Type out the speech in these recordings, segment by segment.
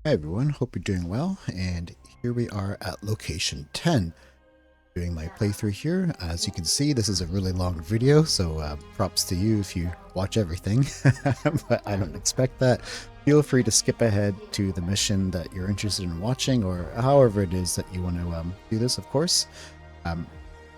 Hey everyone, hope you're doing well, and here we are at location 10, doing my playthrough here. As you can see, this is a really long video, so props to you if you watch everything, but I don't expect that. Feel free to skip ahead to the mission that you're interested in watching, or however it is that you want to do this, of course. Um,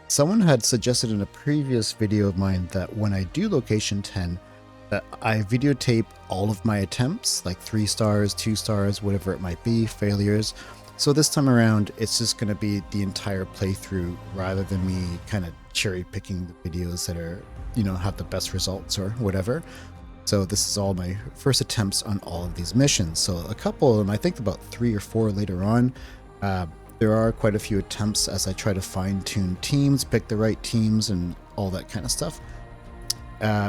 Someone had suggested in a previous video of mine that when I do location 10, that I videotape all of my attempts, like 3 stars, 2 stars, whatever it might be, failures. So this time around, it's just going to be the entire playthrough rather than me kind of cherry picking the videos that are, have the best results or whatever. So this is all my first attempts on all of these missions. So a couple of them, I think about 3 or 4 later on, there are quite a few attempts as I try to fine-tune teams, pick the right teams, and all that kind of stuff.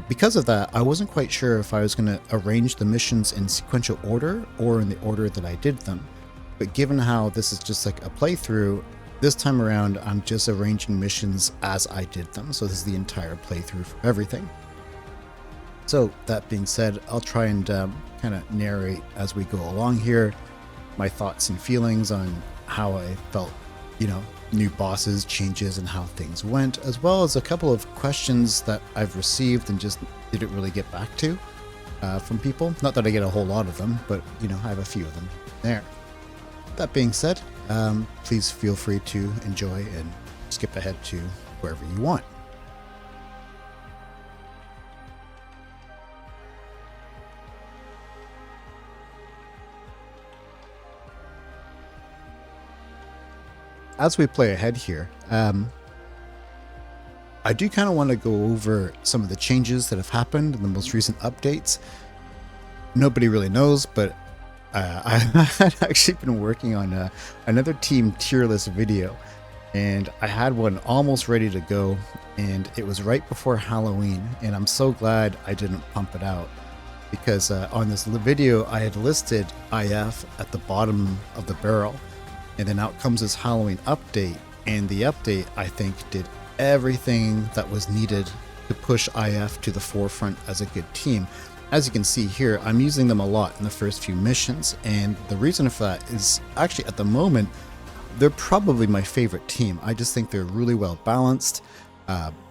Because of that, I wasn't quite sure if I was going to arrange the missions in sequential order or in the order that I did them. But given how this is just like a playthrough, this time around I'm just arranging missions as I did them. So this is the entire playthrough for everything. So that being said, I'll try and kind of narrate as we go along here my thoughts and feelings on how I felt, new bosses, changes, and how things went, as well as a couple of questions that I've received and just didn't really get back to from people. Not that I get a whole lot of them, but I have a few of them there. That being said, please feel free to enjoy and skip ahead to wherever you want. As we play ahead here, I do kind of want to go over some of the changes that have happened in the most recent updates. Nobody really knows, but I had actually been working on another team tier list video, and I had one almost ready to go, and it was right before Halloween, and I'm so glad I didn't pump it out, because on this video I had listed IF at the bottom of the barrel. And then out comes this Halloween update, and the update, I think, did everything that was needed to push IF to the forefront as a good team. As you can see here, I'm using them a lot in the first few missions, and the reason for that is actually at the moment, they're probably my favorite team. I just think they're really well balanced.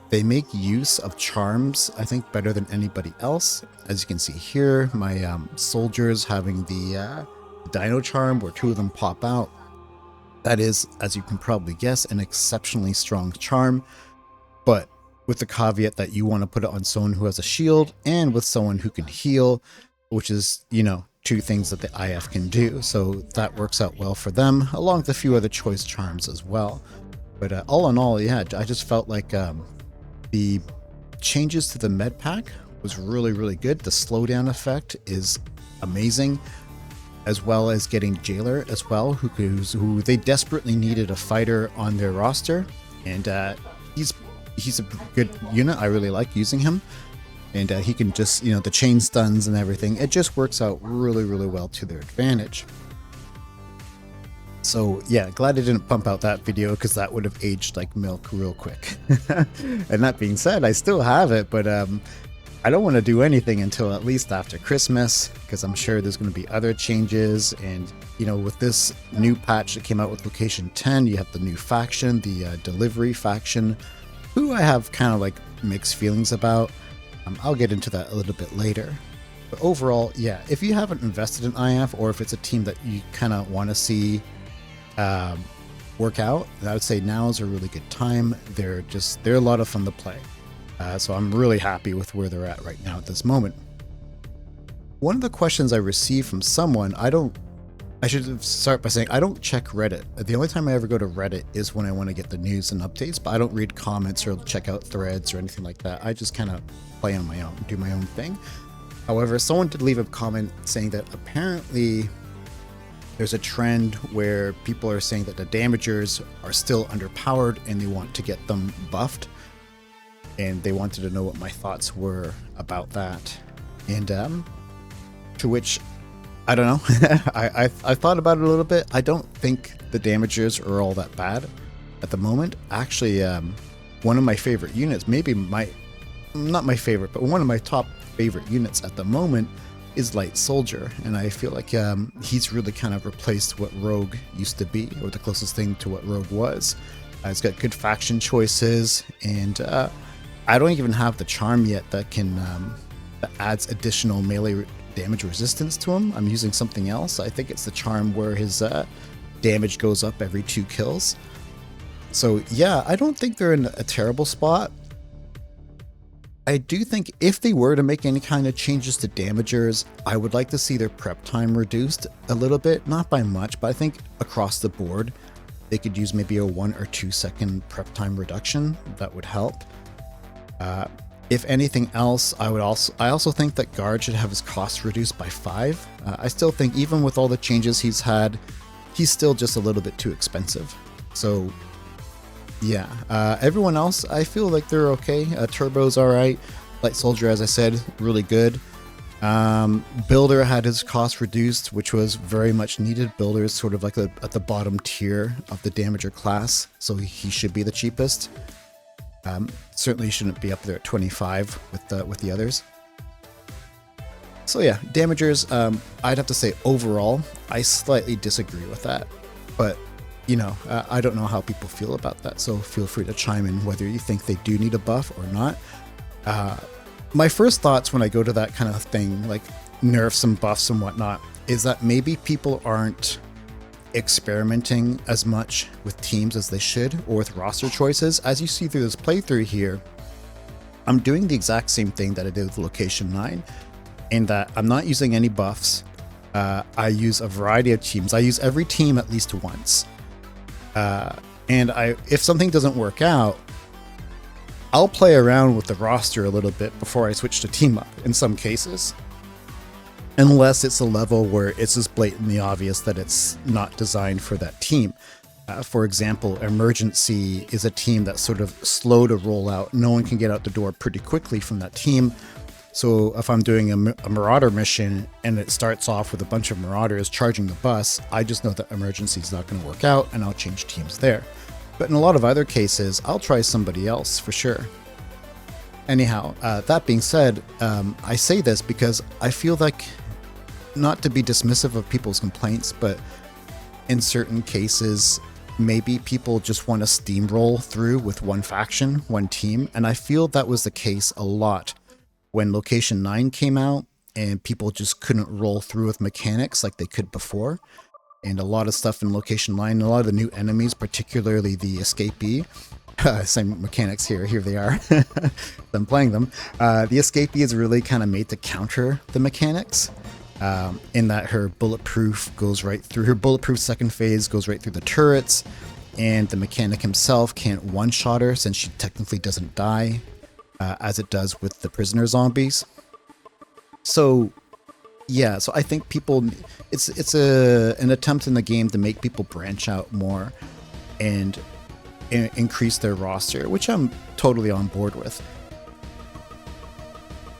They make use of charms, I think, better than anybody else. As you can see here, my soldiers having the dino charm where 2 of them pop out. That is, as you can probably guess, an exceptionally strong charm, but with the caveat that you want to put it on someone who has a shield and with someone who can heal, which is, 2 things that the IF can do. So that works out well for them, along with a few other choice charms as well. But all in all, yeah, I just felt like the changes to the med pack was really, really good. The slowdown effect is amazing, as well as getting Jailer as well, who they desperately needed a fighter on their roster, and he's a good unit. I really like using him, and he can just, the chain stuns and everything. It just works out really, really well to their advantage. So yeah, glad I didn't pump out that video, because that would have aged like milk real quick. And that being said, I still have it, but I don't want to do anything until at least after Christmas, because I'm sure there's going to be other changes. And, with this new patch that came out with Location 10, you have the new faction, the Delivery faction, who I have kind of like mixed feelings about. I'll get into that a little bit later. But overall, yeah, if you haven't invested in IF, or if it's a team that you kind of want to see work out, I would say now is a really good time. They're a lot of fun to play. So I'm really happy with where they're at right now at this moment. One of the questions I received from someone, I should start by saying I don't check Reddit. The only time I ever go to Reddit is when I want to get the news and updates, but I don't read comments or check out threads or anything like that. I just kind of play on my own, do my own thing. However, someone did leave a comment saying that apparently there's a trend where people are saying that the damagers are still underpowered and they want to get them buffed. And they wanted to know what my thoughts were about that. And to which, I don't know, I thought about it a little bit. I don't think the damagers are all that bad at the moment. Actually, one of my favorite units, maybe not my favorite, but one of my top favorite units at the moment is light soldier, and I feel like he's really kind of replaced what rogue used to be, or the closest thing to what rogue was. He's got good faction choices, and I don't even have the charm yet that can that adds additional melee damage resistance to him. I'm using something else. I think it's the charm where his damage goes up every 2 kills. So yeah, I don't think they're in a terrible spot. I do think if they were to make any kind of changes to damagers, I would like to see their prep time reduced a little bit, not by much, but I think across the board, they could use maybe a 1 or 2 second prep time reduction. That would help. If anything else, I also think that guard should have his costs reduced by 5. I still think even with all the changes he's had, he's still just a little bit too expensive. So yeah, everyone else, I feel like they're okay. Turbo's all right. Light Soldier, as I said, really good. Builder had his cost reduced, which was very much needed. Builder is sort of like at the bottom tier of the damager class, so he should be the cheapest. Certainly shouldn't be up there at 25 with the others. So yeah, damagers, I'd have to say overall, I slightly disagree with that, but you know, I don't know how people feel about that, so feel free to chime in whether you think they do need a buff or not. My first thoughts when I go to that kind of thing, like nerfs and buffs and whatnot, is that maybe people aren't experimenting as much with teams as they should, or with roster choices. As you see through this playthrough here, I'm doing the exact same thing that I did with Location 9, in that I'm not using any buffs. I use a variety of teams. I use every team at least once. And if something doesn't work out, I'll play around with the roster a little bit before I switch to team up in some cases. Unless it's a level where it's just blatantly obvious that it's not designed for that team. For example, Emergency is a team that's sort of slow to roll out. No one can get out the door pretty quickly from that team. So if I'm doing a Marauder mission and it starts off with a bunch of Marauders charging the bus, I just know that Emergency is not going to work out and I'll change teams there. But in a lot of other cases, I'll try somebody else for sure. Anyhow, that being said, I say this because I feel like, not to be dismissive of people's complaints, but in certain cases, maybe people just want to steamroll through with one faction, one team, and I feel that was the case a lot when Location 9 came out and people just couldn't roll through with mechanics like they could before. And a lot of stuff in Location 9, a lot of the new enemies, particularly the Escapee, same mechanics here they are, I'm playing them. The Escapee is really kind of made to counter the mechanics. In that her bulletproof second phase goes right through the turrets, and the mechanic himself can't one-shot her since she technically doesn't die, as it does with the prisoner zombies. So yeah, so I think people, it's an attempt in the game to make people branch out more and increase their roster, which I'm totally on board with.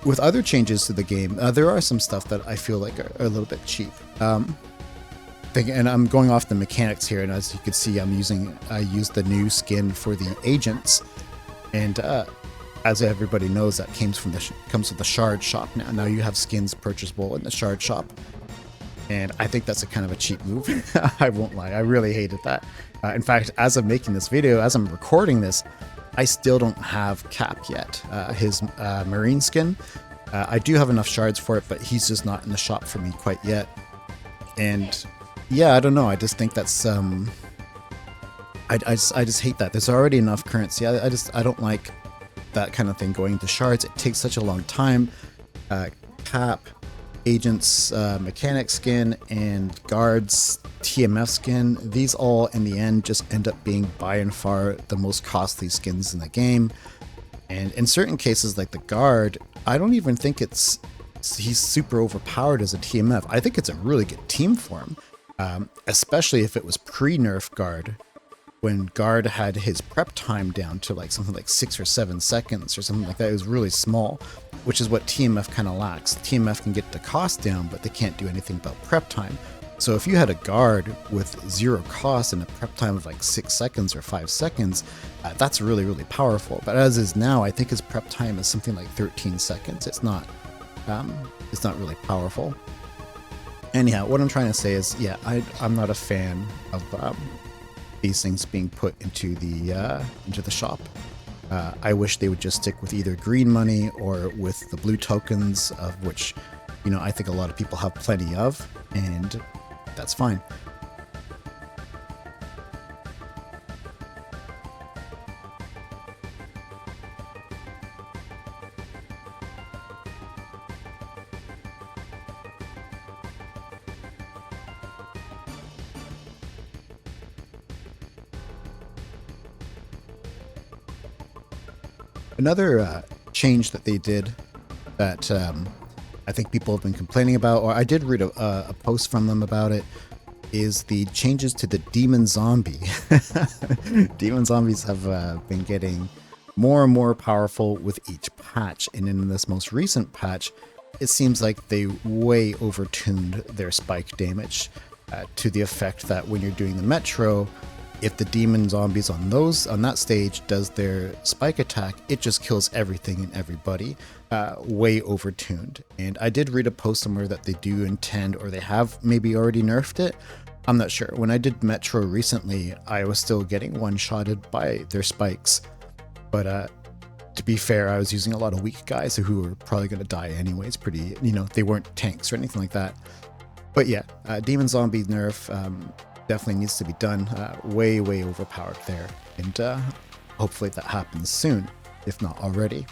With other changes to the game, there are some stuff that I feel like are a little bit cheap. And I'm going off the mechanics here, and as you can see, I used the new skin for the agents, and as everybody knows, that comes with the shard shop now. Now you have skins purchasable in the shard shop, and I think that's a kind of a cheap move. I won't lie, I really hated that. In fact, as I'm making this video, as I'm recording this, I still don't have Cap yet, his marine skin. I do have enough shards for it, but he's just not in the shop for me quite yet. And yeah, I don't know. I just think that's I just hate that. There's already enough currency. I don't like that kind of thing going into shards. It takes such a long time. Cap, agents, mechanic skin, and guards TMF skin, these all in the end just end up being by and far the most costly skins in the game. And in certain cases, like the guard, I don't even think he's super overpowered as a TMF. I think it's a really good team for him, especially if it was pre-nerf guard, when guard had his prep time down to like something like 6 or 7 seconds or something like that. It was really small, which is what TMF kind of lacks. TMF can get the cost down, but they can't do anything about prep time. So if you had a guard with 0 cost and a prep time of like 6 seconds or 5 seconds, that's really, really powerful. But as is now, I think his prep time is something like 13 seconds. It's not is not really powerful. Anyhow, what I'm trying to say is, yeah, I'm not a fan of these things being put into the shop. I wish they would just stick with either green money or with the blue tokens, of which, you know, I think a lot of people have plenty of, and that's fine. Another change that they did that I think people have been complaining about, or I did read a post from them about it, is the changes to the demon zombie. Demon zombies have been getting more and more powerful with each patch, and in this most recent patch, it seems like they way overtuned their spike damage to the effect that when you're doing the metro, if the demon zombies on that stage does their spike attack, it just kills everything and everybody, way overtuned. And I did read a post somewhere that they do intend, or they have maybe already nerfed it. I'm not sure. When I did metro recently, I was still getting one-shotted by their spikes. But to be fair, I was using a lot of weak guys who were probably going to die anyways. Pretty, you know, they weren't tanks or anything like that. But yeah, demon zombie nerf definitely needs to be done. Way overpowered there, and hopefully that happens soon, if not already.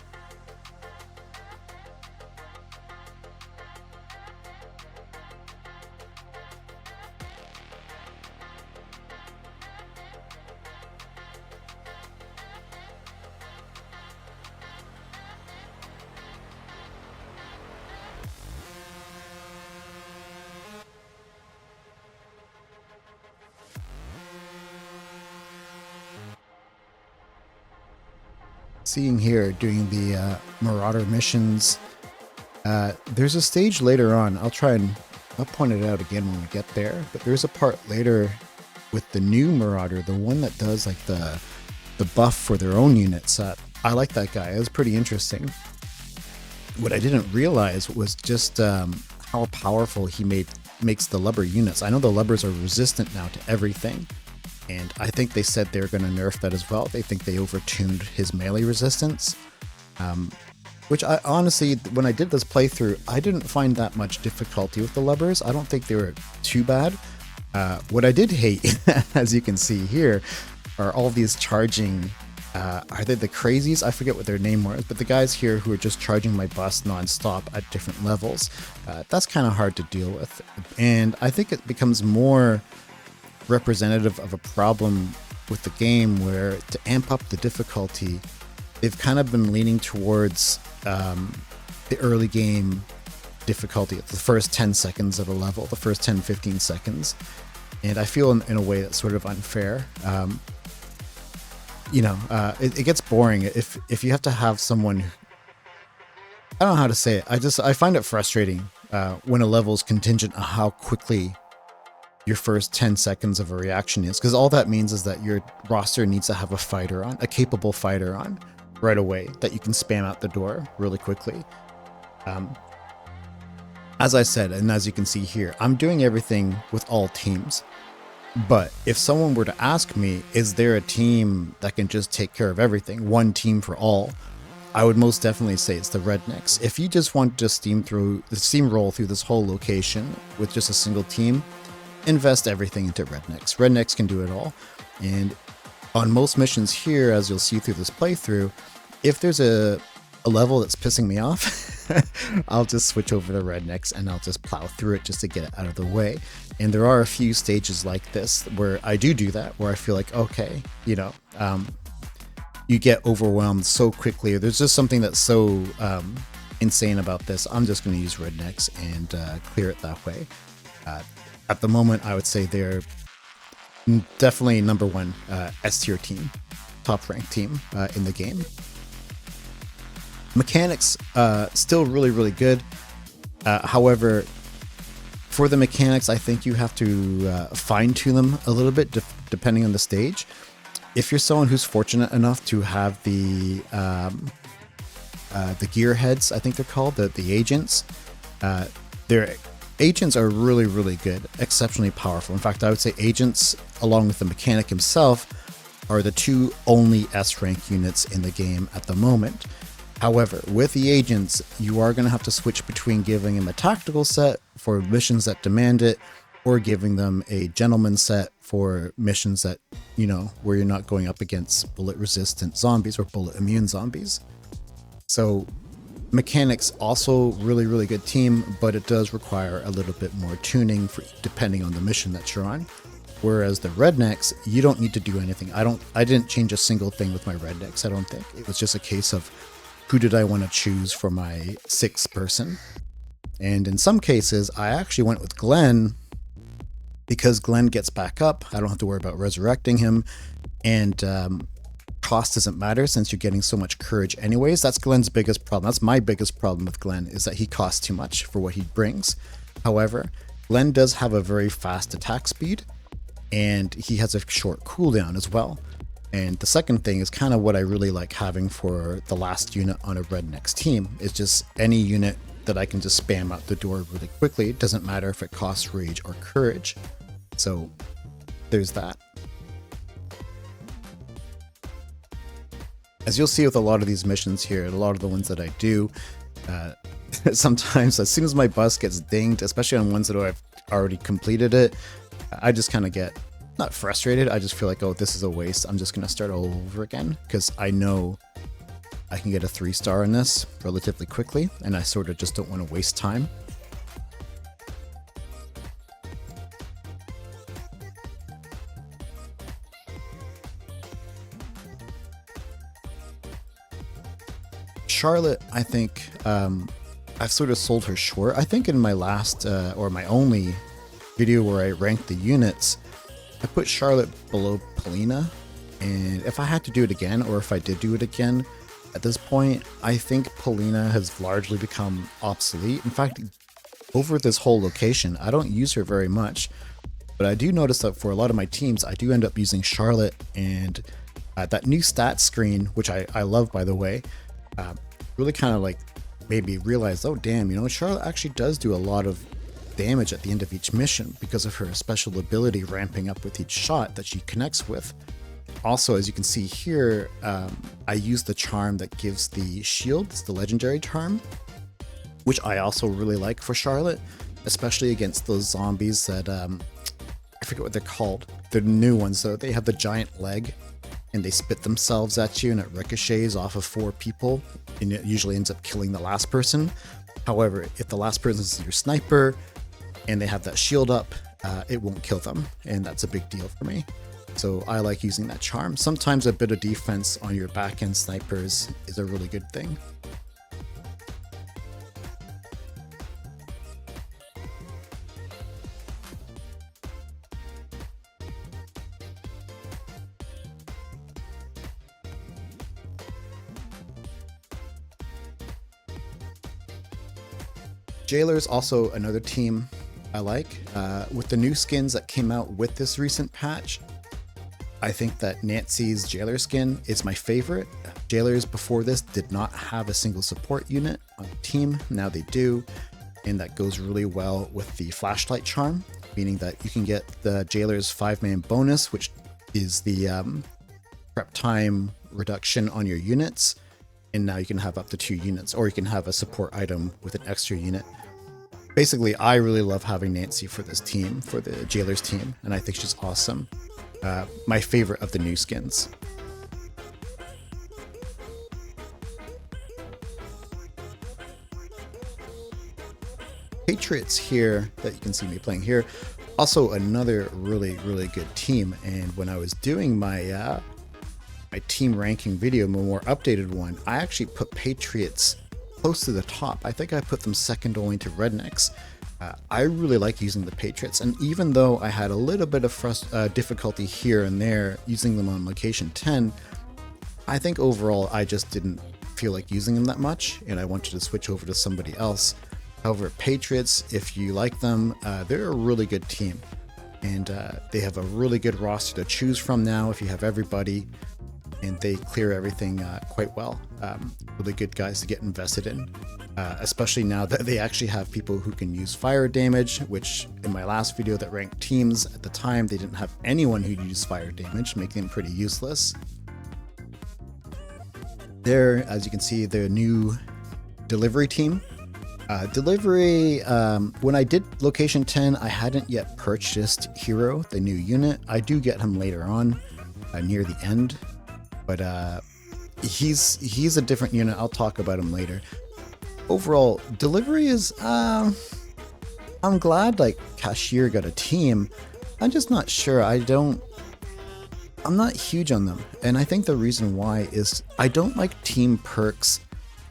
Seeing here, doing the Marauder missions, there's a stage later on, I'll point it out again when we get there, but there's a part later with the new Marauder, the one that does like the buff for their own units. I like that guy, it was pretty interesting. What I didn't realize was just how powerful he makes the Lubber units. I know the Lubbers are resistant now to everything, and I think they said they're going to nerf that as well. They think they overtuned his melee resistance, which I honestly, when I did this playthrough, I didn't find that much difficulty with the Lubbers. I don't think they were too bad. What I did hate, as you can see here, are all these charging, are they the crazies? I forget what their name was, but the guys here who are just charging my bus non-stop at different levels. That's kind of hard to deal with, and I think it becomes more representative of a problem with the game where, to amp up the difficulty, they've kind of been leaning towards the early game difficulty at the first 10 seconds of a level, the first 10-15 seconds, and I feel in a way that's sort of unfair. It gets boring if you have to have someone I don't know how to say it. I find it frustrating when a level is contingent on how quickly your first 10 seconds of a reaction is, because all that means is that your roster needs to have a capable fighter on right away that you can spam out the door really quickly. As I said, and as you can see here, I'm doing everything with all teams. But if someone were to ask me, is there a team that can just take care of everything, one team for all, I would most definitely say it's the Rednecks. If you just want to steamroll through this whole location with just a single team, invest everything into Rednecks. Rednecks can do it all. And on most missions here, as you'll see through this playthrough, if there's a level that's pissing me off, I'll just switch over to Rednecks and I'll just plow through it just to get it out of the way. And there are a few stages like this where I do that, where I feel like, okay, you get overwhelmed so quickly, or there's just something that's so insane about this. I'm just going to use Rednecks and clear it that way. At the moment, I would say they're definitely number one S tier team, top ranked team in the game. Mechanics still really good. However, for the mechanics, I think you have to fine tune them a little bit depending on the stage. If you're someone who's fortunate enough to have the the gearheads, I think they're called, the agents. Their agents are really, really good, exceptionally powerful. In fact, I would say agents, along with the mechanic himself, are the two only S rank units in the game at the moment. However, with the agents, you are going to have to switch between giving them a tactical set for missions that demand it, or giving them a gentleman set for missions that, you know, where you're not going up against bullet resistant zombies or bullet immune zombies. So mechanics also really, really good team, but it does require a little bit more tuning for depending on the mission that you're on. Whereas the Rednecks, you don't need to do anything. I didn't change a single thing with my Rednecks, I don't think. It was just a case of who did I want to choose for my 6th person. And in some cases, I actually went with Glenn because Glenn gets back up. I don't have to worry about resurrecting him. And cost doesn't matter since you're getting so much courage anyways. That's Glenn's biggest problem. That's my biggest problem with Glenn, is that he costs too much for what he brings. However, Glenn does have a very fast attack speed, and he has a short cooldown as well. And the second thing is kind of what I really like having for the last unit on a Rednecks team, is just any unit that I can just spam out the door really quickly. It doesn't matter if it costs rage or courage. So there's that. As you'll see with a lot of these missions here, a lot of the ones that I do, sometimes as soon as my bus gets dinged, especially on ones that I've already completed it, I just kind of get, not frustrated, I just feel like, oh, this is a waste. I'm just going to start all over again, because I know I can get a 3-star in this relatively quickly, and I sort of just don't want to waste time. Charlotte, I think I've sort of sold her short. I think in my last, or my only video where I ranked the units, I put Charlotte below Polina. And if I had to do it again, or if I did do it again, at this point, I think Polina has largely become obsolete. In fact, over this whole location, I don't use her very much. But I do notice that for a lot of my teams, I do end up using Charlotte, and that new stats screen, which I love, by the way, really kind of like made me realize, oh damn, you know, Charlotte actually does do a lot of damage at the end of each mission because of her special ability ramping up with each shot that she connects with. Also, as you can see here, I use the charm that gives the shield. It's the legendary charm, which I also really like for Charlotte, especially against those zombies that, I forget what they're called. They're new ones, though. They have the giant leg, and they spit themselves at you, and it ricochets off of 4 people, and it usually ends up killing the last person. However, if the last person is your sniper, and they have that shield up, it won't kill them, and that's a big deal for me. So I like using that charm. Sometimes a bit of defense on your back-end snipers is a really good thing. Jailer's also another team I like. With the new skins that came out with this recent patch, I think that Nancy's Jailer skin is my favorite. Jailers before this did not have a single support unit on the team. Now they do, and that goes really well with the flashlight charm, meaning that you can get the Jailer's 5-man bonus, which is the prep time reduction on your units, and now you can have up to 2 units, or you can have a support item with an extra unit. Basically, I really love having Nancy for this team, for the Jailer's team, and I think she's awesome. My favorite of the new skins. Patriots here, that you can see me playing here, also another really, really good team. And when I was doing my my team ranking video, my more updated one, I actually put Patriots close to the top. I think I put them second only to Rednecks. I really like using the Patriots, and even though I had a little bit of difficulty here and there using them on location 10, I think overall I just didn't feel like using them that much, and I wanted to switch over to somebody else. However, Patriots, if you like them, they're a really good team, and they have a really good roster to choose from now if you have everybody. and they clear everything quite well. Really good guys to get invested in, especially now that they actually have people who can use fire damage, which in my last video that ranked teams at the time, they didn't have anyone who used fire damage, making them pretty useless. There, as you can see, the new delivery team. Delivery, when I did location 10, I hadn't yet purchased Hero, the new unit. I do get him later on, near the end, but he's a different unit. I'll talk about him later. Overall, delivery is, I'm glad like Cashier got a team. I'm just not sure. I'm not huge on them, and I think the reason why is I don't like team perks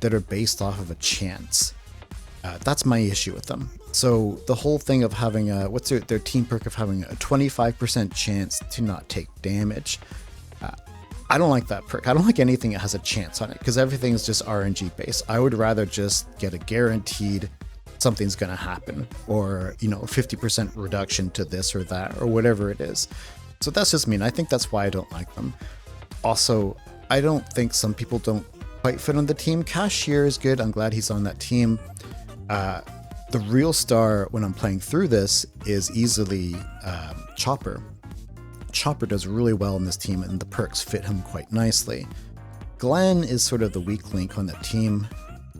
that are based off of a chance. That's my issue with them. So the whole thing of having a, what's their team perk of having a 25% chance to not take damage. I don't like that perk. I don't like anything that has a chance on it, because everything is just RNG based. I would rather just get a guaranteed something's going to happen, or, you know, 50% reduction to this or that, or whatever it is. So that's just me, and I think that's why I don't like them. Also, I don't think some people don't quite fit on the team. Cashier is good. I'm glad he's on that team. The real star when I'm playing through this is easily Chopper. Chopper does really well in this team, and the perks fit him quite nicely. Glenn is sort of the weak link on that team.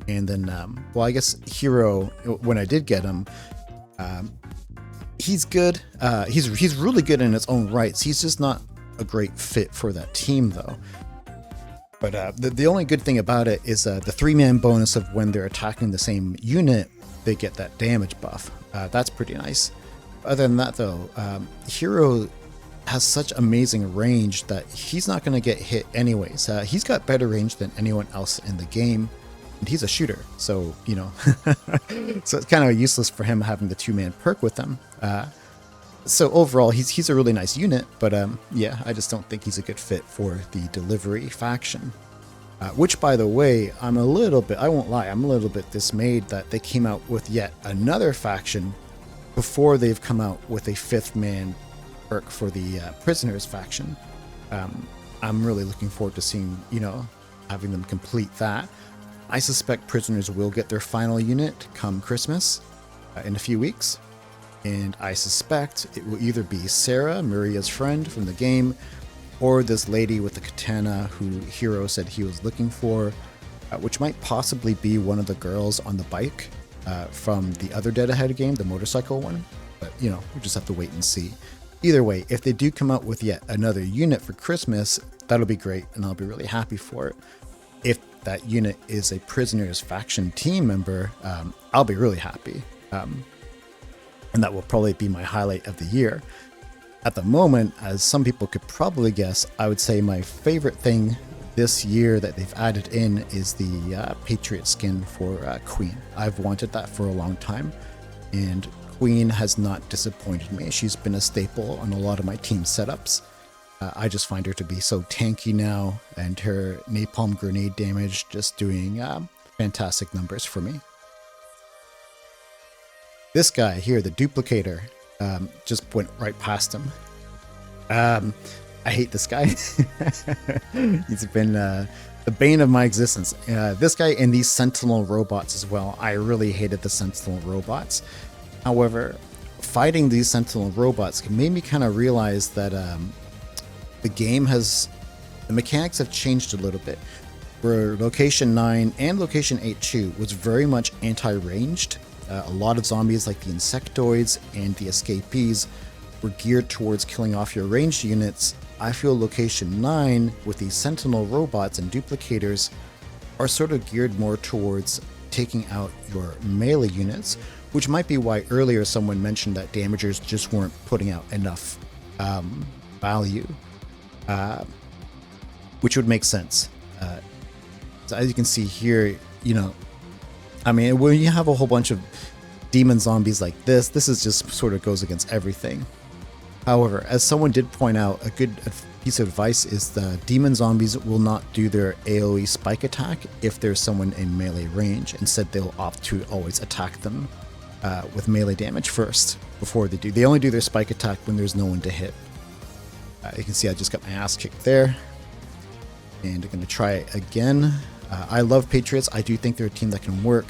And then, well, I guess Hero, when I did get him, he's good. He's really good in his own rights. He's just not a great fit for that team, though. But the only good thing about it is the 3-man bonus of when they're attacking the same unit, they get that damage buff. That's pretty nice. Other than that, though, Hero has such amazing range that he's not going to get hit anyways. He's got better range than anyone else in the game, and he's a shooter. So, you know, so it's kind of useless for him having the 2-man perk with him. So overall, he's a really nice unit, but yeah, I just don't think he's a good fit for the delivery faction. Which, by the way, I won't lie, I'm a little bit dismayed that they came out with yet another faction before they've come out with a 5th-man perk for the prisoners faction. I'm really looking forward to seeing, you know, having them complete that. I suspect prisoners will get their final unit come Christmas in a few weeks. And I suspect it will either be Sarah, Maria's friend from the game, or this lady with the katana who Hero said he was looking for, which might possibly be one of the girls on the bike from the other Dead Ahead game, the motorcycle one. But, you know, we just have to wait and see. Either way, if they do come out with yet another unit for Christmas, that'll be great, and I'll be really happy for it. If that unit is a prisoners faction team member, I'll be really happy. And that will probably be my highlight of the year. At the moment, as some people could probably guess, I would say my favorite thing this year that they've added in is the Patriot skin for Queen. I've wanted that for a long time, and Queen has not disappointed me. She's been a staple on a lot of my team setups. I just find her to be so tanky now, and her napalm grenade damage just doing fantastic numbers for me. This guy here, the duplicator, just went right past him. I hate this guy. He's been the bane of my existence. This guy and these Sentinel robots as well. I really hated the Sentinel robots. However, fighting these Sentinel robots made me kind of realize that the mechanics have changed a little bit. Where Location 9 and Location 8-2 was very much anti-ranged. A lot of zombies like the insectoids and the escapees were geared towards killing off your ranged units. I feel Location 9 with the Sentinel robots and duplicators are sort of geared more towards taking out your melee units, which might be why earlier someone mentioned that damagers just weren't putting out enough value, which would make sense. So as you can see here, you know, I mean, when you have a whole bunch of demon zombies like this is just sort of goes against everything. However, as someone did point out, a good piece of advice is the demon zombies will not do their AoE spike attack if there's someone in melee range. Instead, they'll opt to always attack them with melee damage first before they do. They only do their spike attack when there's no one to hit. You can see I just got my ass kicked there. and I'm going to try it again. I love Patriots. I do think they're a team that can work.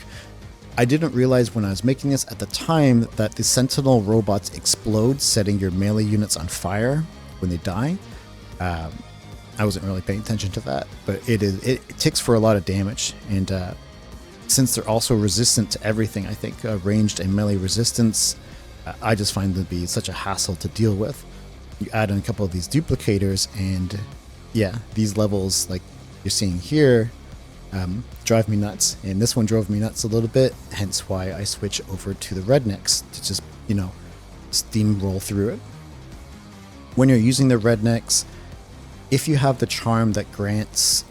I didn't realize when I was making this at the time that the Sentinel robots explode, setting your melee units on fire when they die. I wasn't really paying attention to that, but it ticks for a lot of damage, and since they're also resistant to everything, I think ranged and melee resistance, I just find them to be such a hassle to deal with. You add in a couple of these duplicators, and yeah, these levels like you're seeing here drive me nuts, and this one drove me nuts a little bit, hence why I switch over to the Rednecks to just, you know, steamroll through it. When you're using the Rednecks, if you have the charm that grants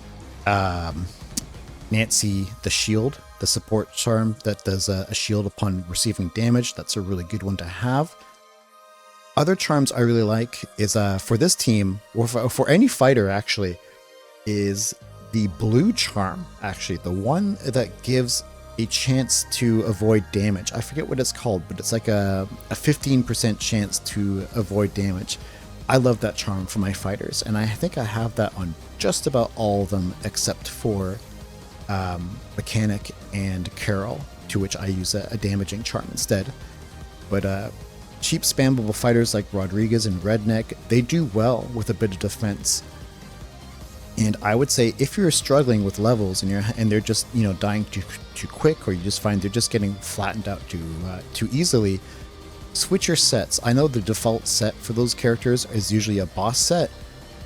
Nancy the shield, the support charm that does a shield upon receiving damage, that's a really good one to have. Other charms I really like is for this team, or for any fighter actually, is the blue charm, actually, the one that gives a chance to avoid damage. I forget what it's called, but it's like a 15% chance to avoid damage. I love that charm for my fighters, and I think I have that on just about all of them except for Mechanic and Carol, to which I use a damaging charm instead. But cheap spammable fighters like Rodriguez and Redneck, they do well with a bit of defense. And I would say if you're struggling with levels and they're just, you know, dying too quick, or you just find they're just getting flattened out too easily, switch your sets. I know the default set for those characters is usually a boss set,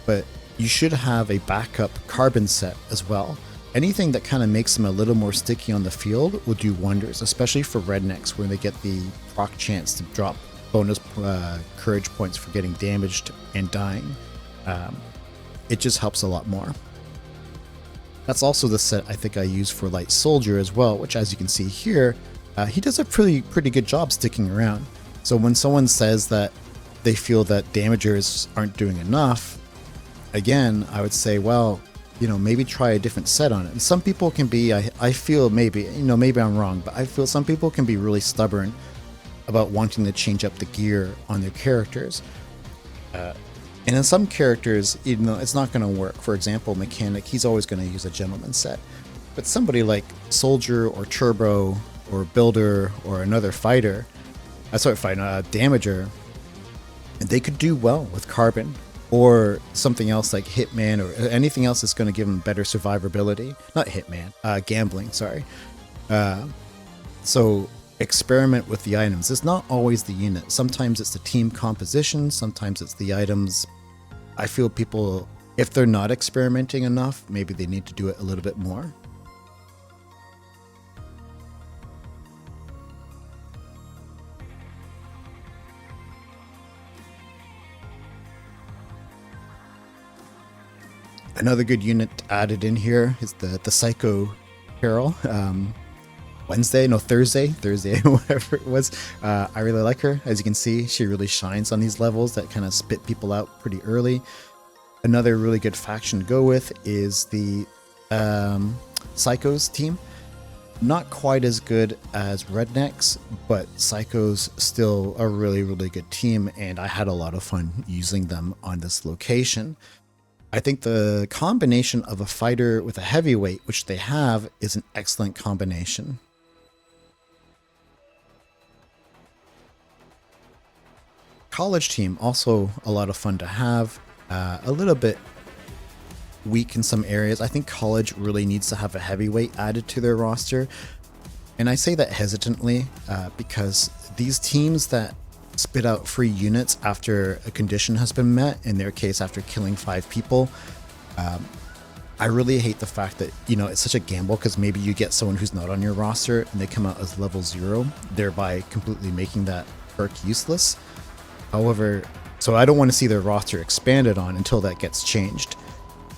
but you should have a backup carbon set as well. Anything that kind of makes them a little more sticky on the field will do wonders, especially for Rednecks, where they get the proc chance to drop bonus courage points for getting damaged and dying. It just helps a lot more. That's also the set I think I use for Light Soldier as well, which, as you can see here, he does a pretty good job sticking around. So when someone says that they feel that damagers aren't doing enough, again, I would say, well, you know, maybe try a different set on it. And some people can be, I feel maybe, you know, maybe I'm wrong, but I feel some people can be really stubborn about wanting to change up the gear on their characters. And in some characters, you know, it's not going to work. For example, Mechanic, he's always going to use a gentleman set. But somebody like Soldier or Turbo or Builder or another fighter, Damager, and they could do well with Carbon or something else like Hitman or anything else that's going to give them better survivability. Not Hitman, Gambling, sorry. So experiment with the items. It's not always the unit. Sometimes it's the team composition, sometimes it's the items. I feel people, if they're not experimenting enough, maybe they need to do it a little bit more. Another good unit added in here is the Psycho Carol. Thursday, whatever it was. I really like her. As you can see, she really shines on these levels that kind of spit people out pretty early. Another really good faction to go with is the Psychos team. Not quite as good as Rednecks, but Psychos still a really good team, and I had a lot of fun using them on this location. I think the combination of a fighter with a heavyweight, which they have, is an excellent combination. College team, also a lot of fun to have. A little bit weak in some areas. I think college really needs to have a heavyweight added to their roster. And I say that hesitantly because these teams that spit out free units after a condition has been met, in their case after killing 5 people, I really hate the fact that, you know, it's such a gamble, because maybe you get someone who's not on your roster and they come out as level 0, thereby completely making that perk useless. However, so I don't want to see their roster expanded on until that gets changed.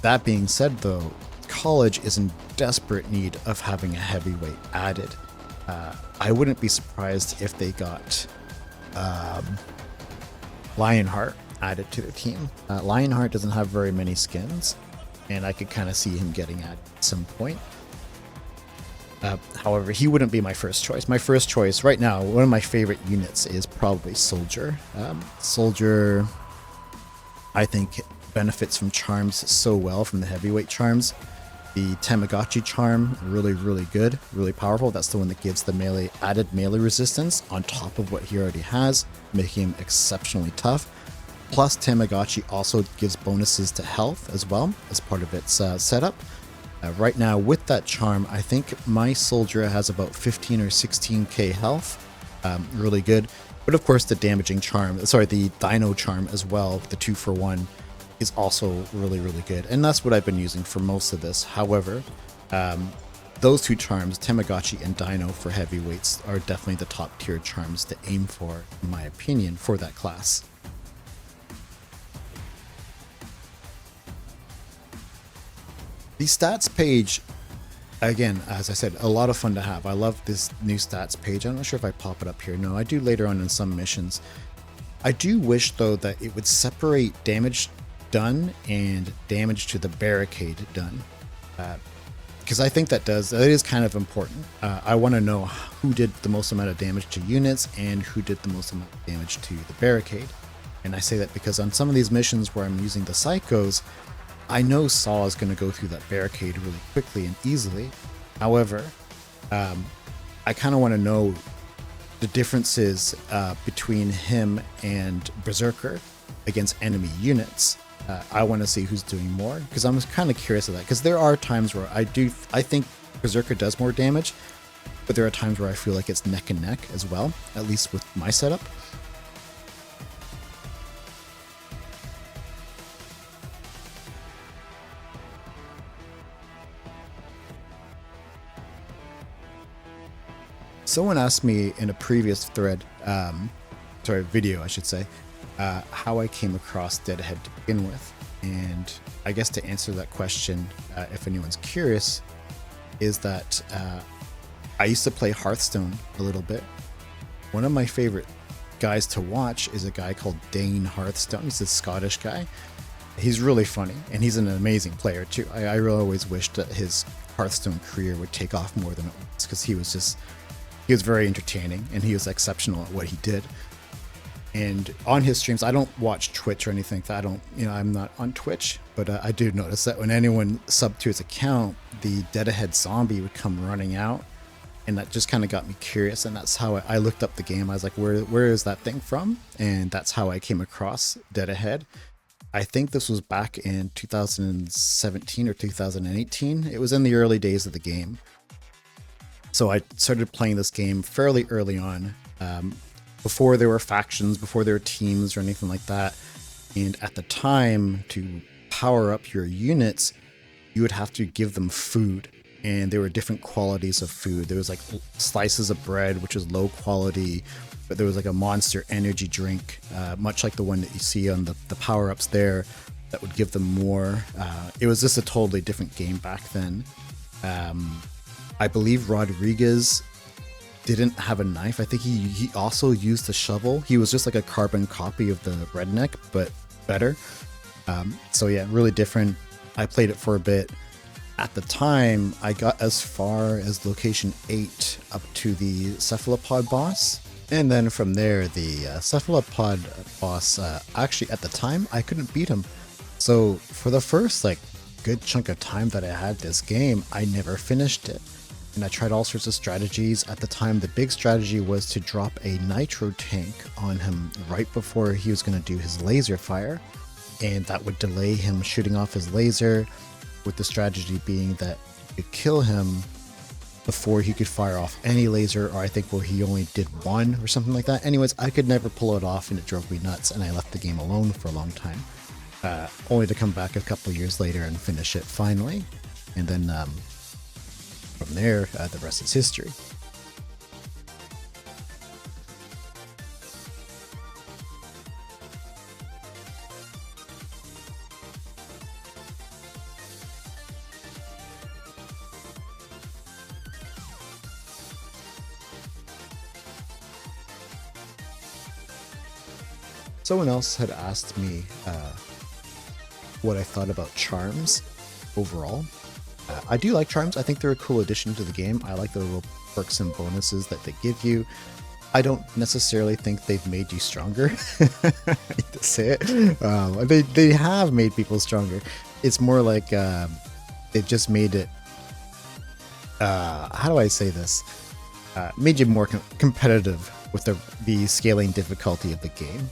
That being said, though, college is in desperate need of having a heavyweight added. I wouldn't be surprised if they got Lionheart added to their team. Lionheart doesn't have very many skins, and I could kind of see him getting added at some point. However, he wouldn't be my first choice. My first choice right now, one of my favorite units is probably Soldier. Soldier, I think, benefits from charms so well from the heavyweight charms. The Tamagotchi charm, really, really good, really powerful. That's the one that gives the melee added melee resistance on top of what he already has, making him exceptionally tough. Plus, Tamagotchi also gives bonuses to health as well as part of its setup. Right now, with that charm, I think my soldier has about 15 or 16k health. Really good. But of course, the damaging charm, the Dino charm as well, the 2-for-1, is also really, really good. And that's what I've been using for most of this. However, those two charms, Tamagotchi and Dino for heavyweights, are definitely the top tier charms to aim for, in my opinion, for that class. The stats page, again, as I said, a lot of fun to have. I love this new stats page. I'm not sure if I pop it up here. No, I do later on in some missions. I do wish, though, that it would separate damage done and damage to the barricade done. Because I think that is kind of important. I want to know who did the most amount of damage to units and who did the most amount of damage to the barricade. And I say that because on some of these missions where I'm using the Psychos, I know Saw is going to go through that barricade really quickly and easily. However, I kind of want to know the differences between him and Berserker against enemy units. I want to see who's doing more, because I'm kind of curious of that, because there are times where I think Berserker does more damage, but there are times where I feel like it's neck and neck as well, at least with my setup. Someone asked me in a previous thread, video I should say, how I came across Deadhead to begin with. And I guess to answer that question, if anyone's curious, is that I used to play Hearthstone a little bit. One of my favorite guys to watch is a guy called Dane Hearthstone. He's a Scottish guy. He's really funny, and he's an amazing player too. I really always wished that his Hearthstone career would take off more than it was, because he was very entertaining and he was exceptional at what he did. And on his streams, I don't watch Twitch or anything like that. I'm not on Twitch, but I do notice that when anyone subbed to his account, the Deadhead zombie would come running out, and that just kind of got me curious. And that's how I looked up the game. I was like, where is that thing from? And that's how I came across Deadhead. I think this was back in 2017 or 2018. It was in the early days of the game. So I started playing this game fairly early on, before there were factions, before there were teams or anything like that. And at the time, to power up your units, you would have to give them food. And there were different qualities of food. There was like slices of bread, which is low quality, but there was like a monster energy drink, much like the one that you see on the power-ups there, that would give them more. It was just a totally different game back then. I believe Rodriguez didn't have a knife. I think he also used a shovel. He was just like a carbon copy of the Redneck, but better. So yeah, really different. I played it for a bit. At the time, I got as far as location 8 up to the cephalopod boss. And then from there, the cephalopod boss, actually at the time, I couldn't beat him. So for the first good chunk of time that I had this game, I never finished it. And I tried all sorts of strategies. At the time, the big strategy was to drop a nitro tank on him right before he was going to do his laser fire. And that would delay him shooting off his laser, with the strategy being that you could kill him before he could fire off any laser, or I think he only did one or something like that. Anyways, I could never pull it off, and it drove me nuts, and I left the game alone for a long time. Only to come back a couple years later and finish it finally. And then from there, the rest is history. Someone else had asked me what I thought about charms overall. I do like charms. I think they're a cool addition to the game. I like the little perks and bonuses that they give you. I don't necessarily think they've made you stronger. I hate to say it. They have made people stronger. It's more like they've just made it. How do I say this? Made you more competitive with the scaling difficulty of the game.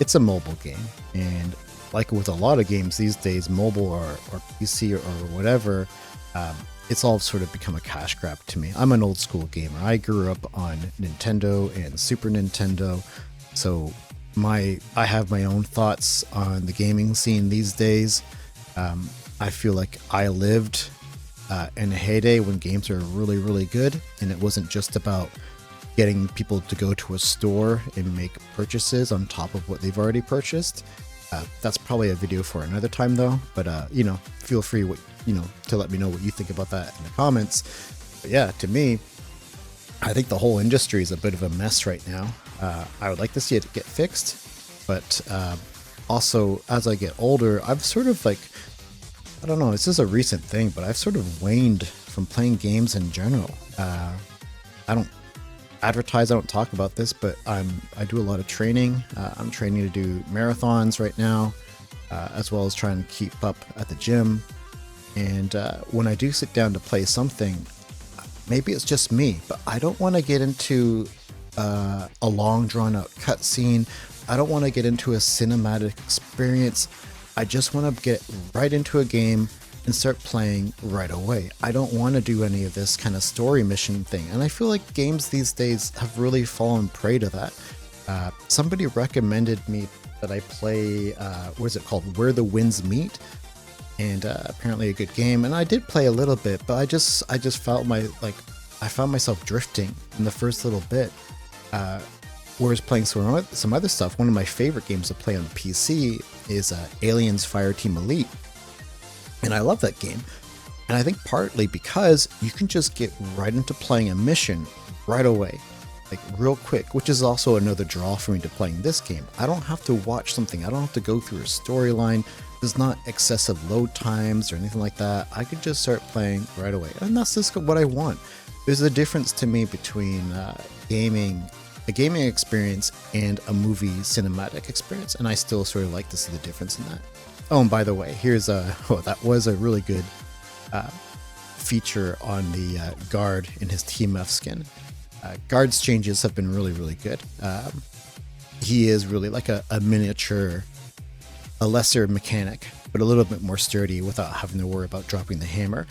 It's a mobile game, and like with a lot of games these days, mobile or PC or whatever, it's all sort of become a cash grab to me. I'm an old school gamer. I grew up on Nintendo and Super Nintendo, so I have my own thoughts on the gaming scene these days. I feel like I lived in a heyday when games were really, really good, and it wasn't just about getting people to go to a store and make purchases on top of what they've already purchased. That's probably a video for another time though, but feel free to let me know what you think about that in the comments. But yeah, to me, I think the whole industry is a bit of a mess right now. I would like to see it get fixed, but also as I get older, I've sort of I don't know, this is a recent thing, but I've sort of waned from playing games in general. I don't advertise, I don't talk about this, but I do a lot of training. I'm training to do marathons right now, as well as trying to keep up at the gym. And when I do sit down to play something, maybe it's just me, but I don't want to get into a long drawn out cutscene. I don't want to get into a cinematic experience. I just want to get right into a game and start playing right away. I don't want to do any of this kind of story mission thing. And I feel like games these days have really fallen prey to that. Somebody recommended me that I play, what is it called? Where the Winds Meet. And apparently a good game. And I did play a little bit, but I just felt I found myself drifting in the first little bit. Whereas playing some other stuff, one of my favorite games to play on PC is Aliens Fireteam Elite. And I love that game. And I think partly because you can just get right into playing a mission right away, real quick, which is also another draw for me to playing this game. I don't have to watch something. I don't have to go through a storyline. There's not excessive load times or anything like that. I could just start playing right away. And that's just what I want. There's a difference to me between a gaming experience and a movie cinematic experience. And I still sort of like to see the difference in that. Oh, and by the way, that was a really good feature on the guard in his TMF skin. Guard's changes have been really, really good. He is really like a miniature, a lesser mechanic, but a little bit more sturdy without having to worry about dropping the hammer.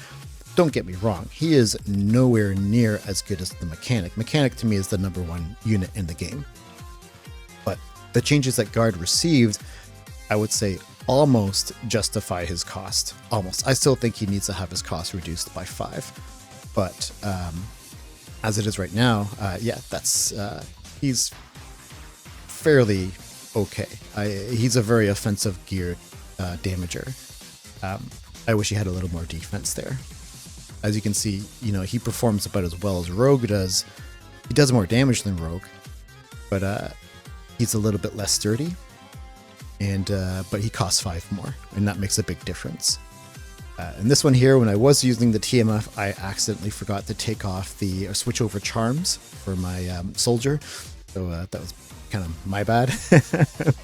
Don't get me wrong, he is nowhere near as good as the mechanic. Mechanic to me is the number one unit in the game. But the changes that Guard received, I would say, almost justify his cost. Almost. I still think he needs to have his cost reduced by 5. But as it is right now, he's fairly okay. He's a very offensive gear damager. I wish he had a little more defense there. As you can see, he performs about as well as Rogue does. He does more damage than Rogue, but he's a little bit less sturdy. And but he costs 5 more, and that makes a big difference. And this one here, when I was using the TMF, I accidentally forgot to take off the switch over charms for my soldier, so that was kind of my bad.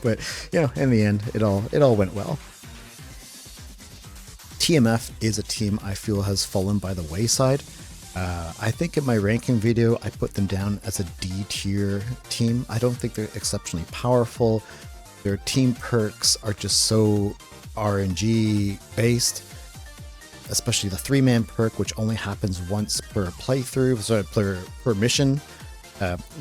But in the end, it all went well. TMF is a team I feel has fallen by the wayside. I think in my ranking video, I put them down as a D tier team. I don't think they're exceptionally powerful. Their team perks are just so RNG based, especially the 3-man perk, which only happens once per playthrough, per mission.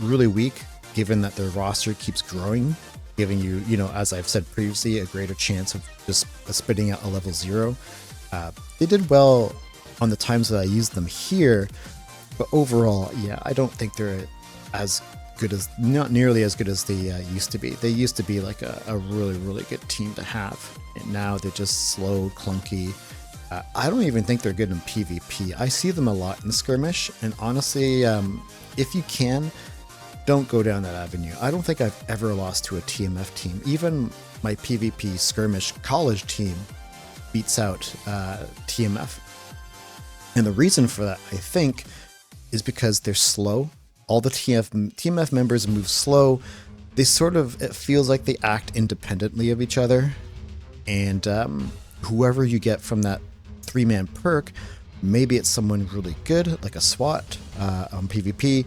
Really weak, given that their roster keeps growing, giving you, as I've said previously, a greater chance of just spitting out a level 0. They did well on the times that I used them here, but overall, I don't think they're as good as, not nearly as good as they used to be. They used to be like a really, really good team to have, and now they're just slow, clunky. I don't even think they're good in PvP. I see them a lot in skirmish, and honestly, if you can, don't go down that avenue. I don't think I've ever lost to a TMF team. Even my PvP skirmish college team beats out TMF. And the reason for that, I think, is because they're slow. all the TMF members move slow. They sort of, it feels like they act independently of each other. And whoever you get from that 3-man perk, maybe it's someone really good, like a SWAT on PvP.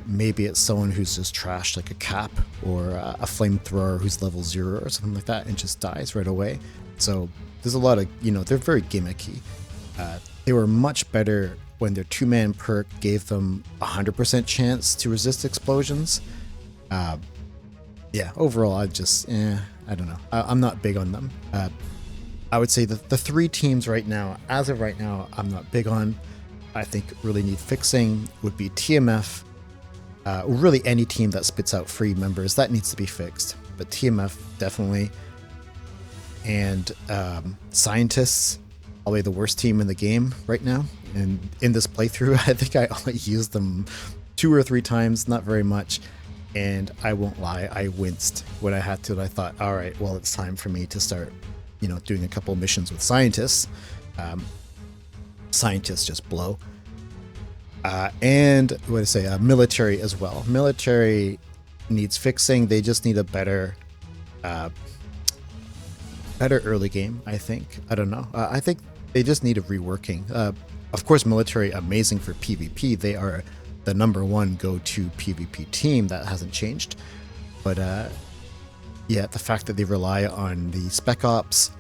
Maybe it's someone who's just trashed, like a cap or a flamethrower who's level 0 or something like that and just dies right away. So there's a lot of, they're very gimmicky. They were much better when their 2-man perk gave them 100% chance to resist explosions. Yeah, overall, I don't know. I'm not big on them. I would say that the 3 teams right now, as of right now, I'm not big on. I think really need fixing would be TMF. Really any team that spits out free members, that needs to be fixed. But TMF, definitely. And Scientists, probably the worst team in the game right now. And in this playthrough, I think I only used them 2 or 3 times, not very much. And I won't lie, I winced when I had to. And I thought, all right, well, it's time for me to start, doing a couple missions with Scientists. Scientists just blow. And what do I say? Military as well. Military needs fixing. They just need a better early game, I think. I don't know. I think they just need a reworking. Of course, military, amazing for PvP. They are the -- go-to PvP team. That hasn't changed. But yeah, the fact that they rely on the Spec Ops,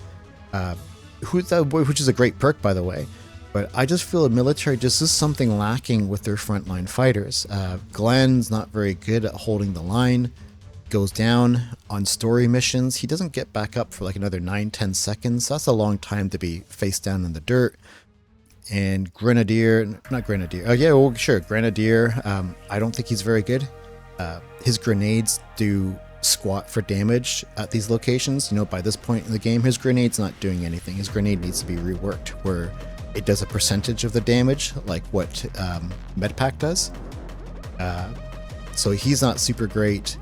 which is a great perk, by the way. But I just feel the military just is something lacking with their frontline fighters. Glenn's not very good at holding the line. Goes down on story missions. He doesn't get back up for like another 9-10 seconds. That's a long time to be face down in the dirt. And Grenadier, Grenadier. I don't think he's very good. His grenades do squat for damage at these locations. By this point in the game, his grenade's not doing anything. His grenade needs to be reworked, where it does a percentage of the damage, like what Medpack does. So he's not super great.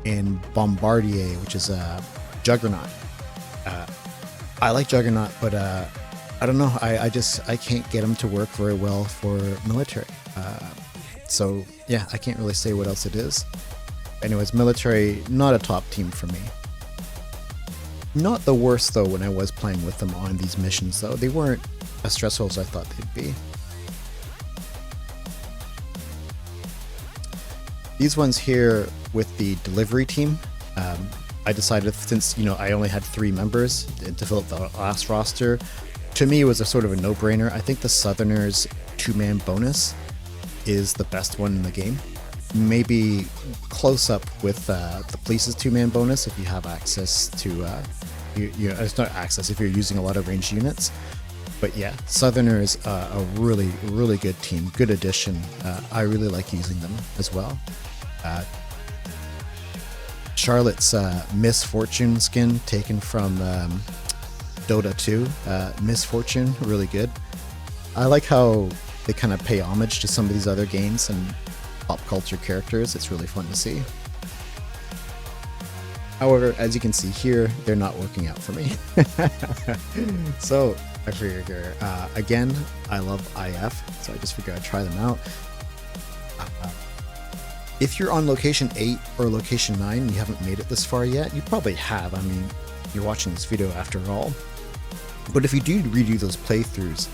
And Bombardier, which is a Juggernaut. I like Juggernaut, but I don't know. I can't get him to work very well for military. So yeah, I can't really say what else it is. Anyways, military, not a top team for me. Not the worst though when I was playing with them on these missions though. They weren't as stressful as I thought they'd be. These ones here with the delivery team, I decided, since I only had 3 members to fill up the last roster, to me it was a sort of a no-brainer. I think the Southerners 2-man bonus is the best one in the game. Maybe close up with the Police's 2-man bonus if you have access to, it's not access if you're using a lot of ranged units. But yeah, Southerners, a really, really good team, good addition. I really like using them as well. Charlotte's Misfortune skin taken from Dota 2. Misfortune, really good. I like how they kind of pay homage to some of these other games and pop culture characters. It's really fun to see. However, as you can see here, they're not working out for me. So I figure, again, I love IF, so I just figured I'd try them out. If you're on location 8 or location 9 and you haven't made it this far yet, you probably have. I mean, you're watching this video after all. But if you do redo those playthroughs,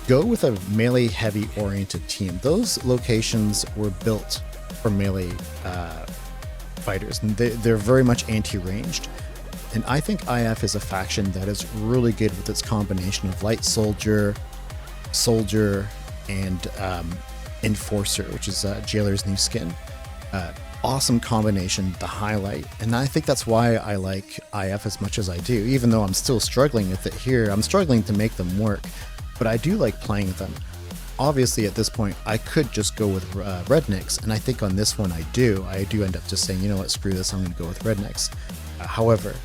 go with a melee heavy oriented team. Those locations were built for melee fighters, and they're very much anti-ranged. And I think IF is a faction that is really good with its combination of light soldier, and enforcer, which is Jailer's new skin. Awesome combination, the highlight. And I think that's why I like IF as much as I do, even though I'm still struggling with it here. I'm struggling to make them work, but I do like playing them. Obviously, at this point, I could just go with Rednecks, and I think on this one I do end up just saying, you know what, screw this, I'm going to go with Rednecks. However,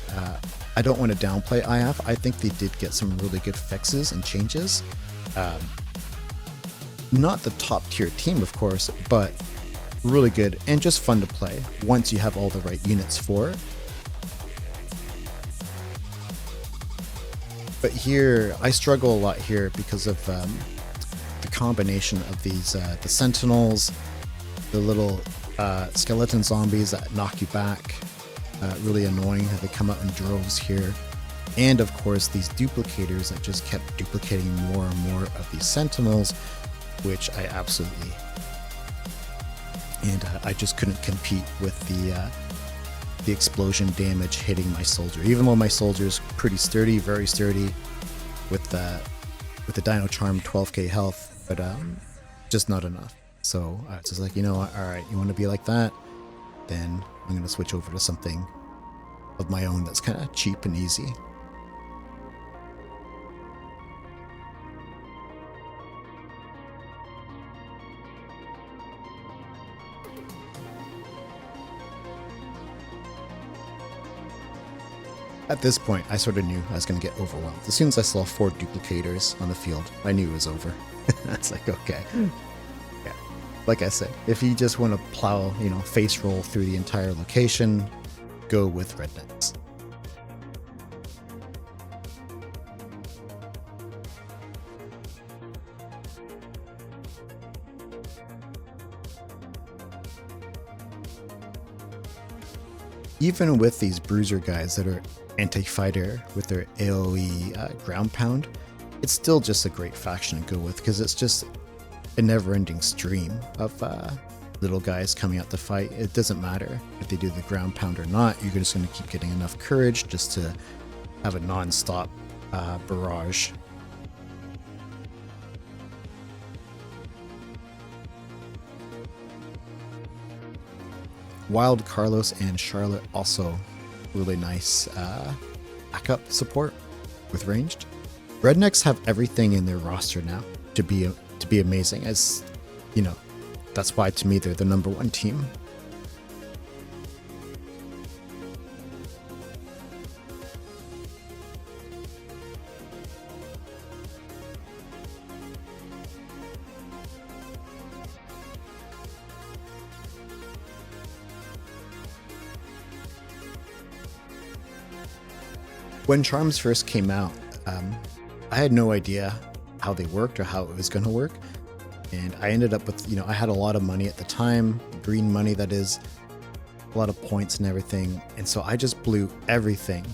I don't want to downplay IF. I think they did get some really good fixes and changes. Not the top tier team, of course, but really good and just fun to play once you have all the right units for it. But here, I struggle a lot here because of the combination of these, the Sentinels, the little skeleton zombies that knock you back. Really annoying how they come out in droves here. And of course these duplicators that just kept duplicating more and more of these sentinels, which I absolutely... And I just couldn't compete with the explosion damage hitting my soldier. Even though my soldier's pretty sturdy, very sturdy, with the Dino Charm 12k health, but just not enough. So I was just like, you know what, alright, you want to be like that? Then I'm going to switch over to something of my own that's kind of cheap and easy. At this point, I sort of knew I was going to get overwhelmed. As soon as I saw 4 duplicators on the field, I knew it was over. It's like, okay. Yeah. Like I said, if you just want to plow, face roll through the entire location, go with Rednecks. Even with these bruiser guys that are anti-fighter with their AoE ground pound, it's still just a great faction to go with because it's just a never-ending stream of little guys coming out to fight. It doesn't matter if they do the ground pound or not, you're just going to keep getting enough courage just to have a non-stop barrage. Wild Carlos and Charlotte also really nice backup support with ranged. Rednecks have everything in their roster now to be amazing, as that's why to me they're the #1 team. When charms first came out, I had no idea how they worked or how it was going to work. And I ended up with, I had a lot of money at the time, green money that is, a lot of points and everything. And so I just blew everything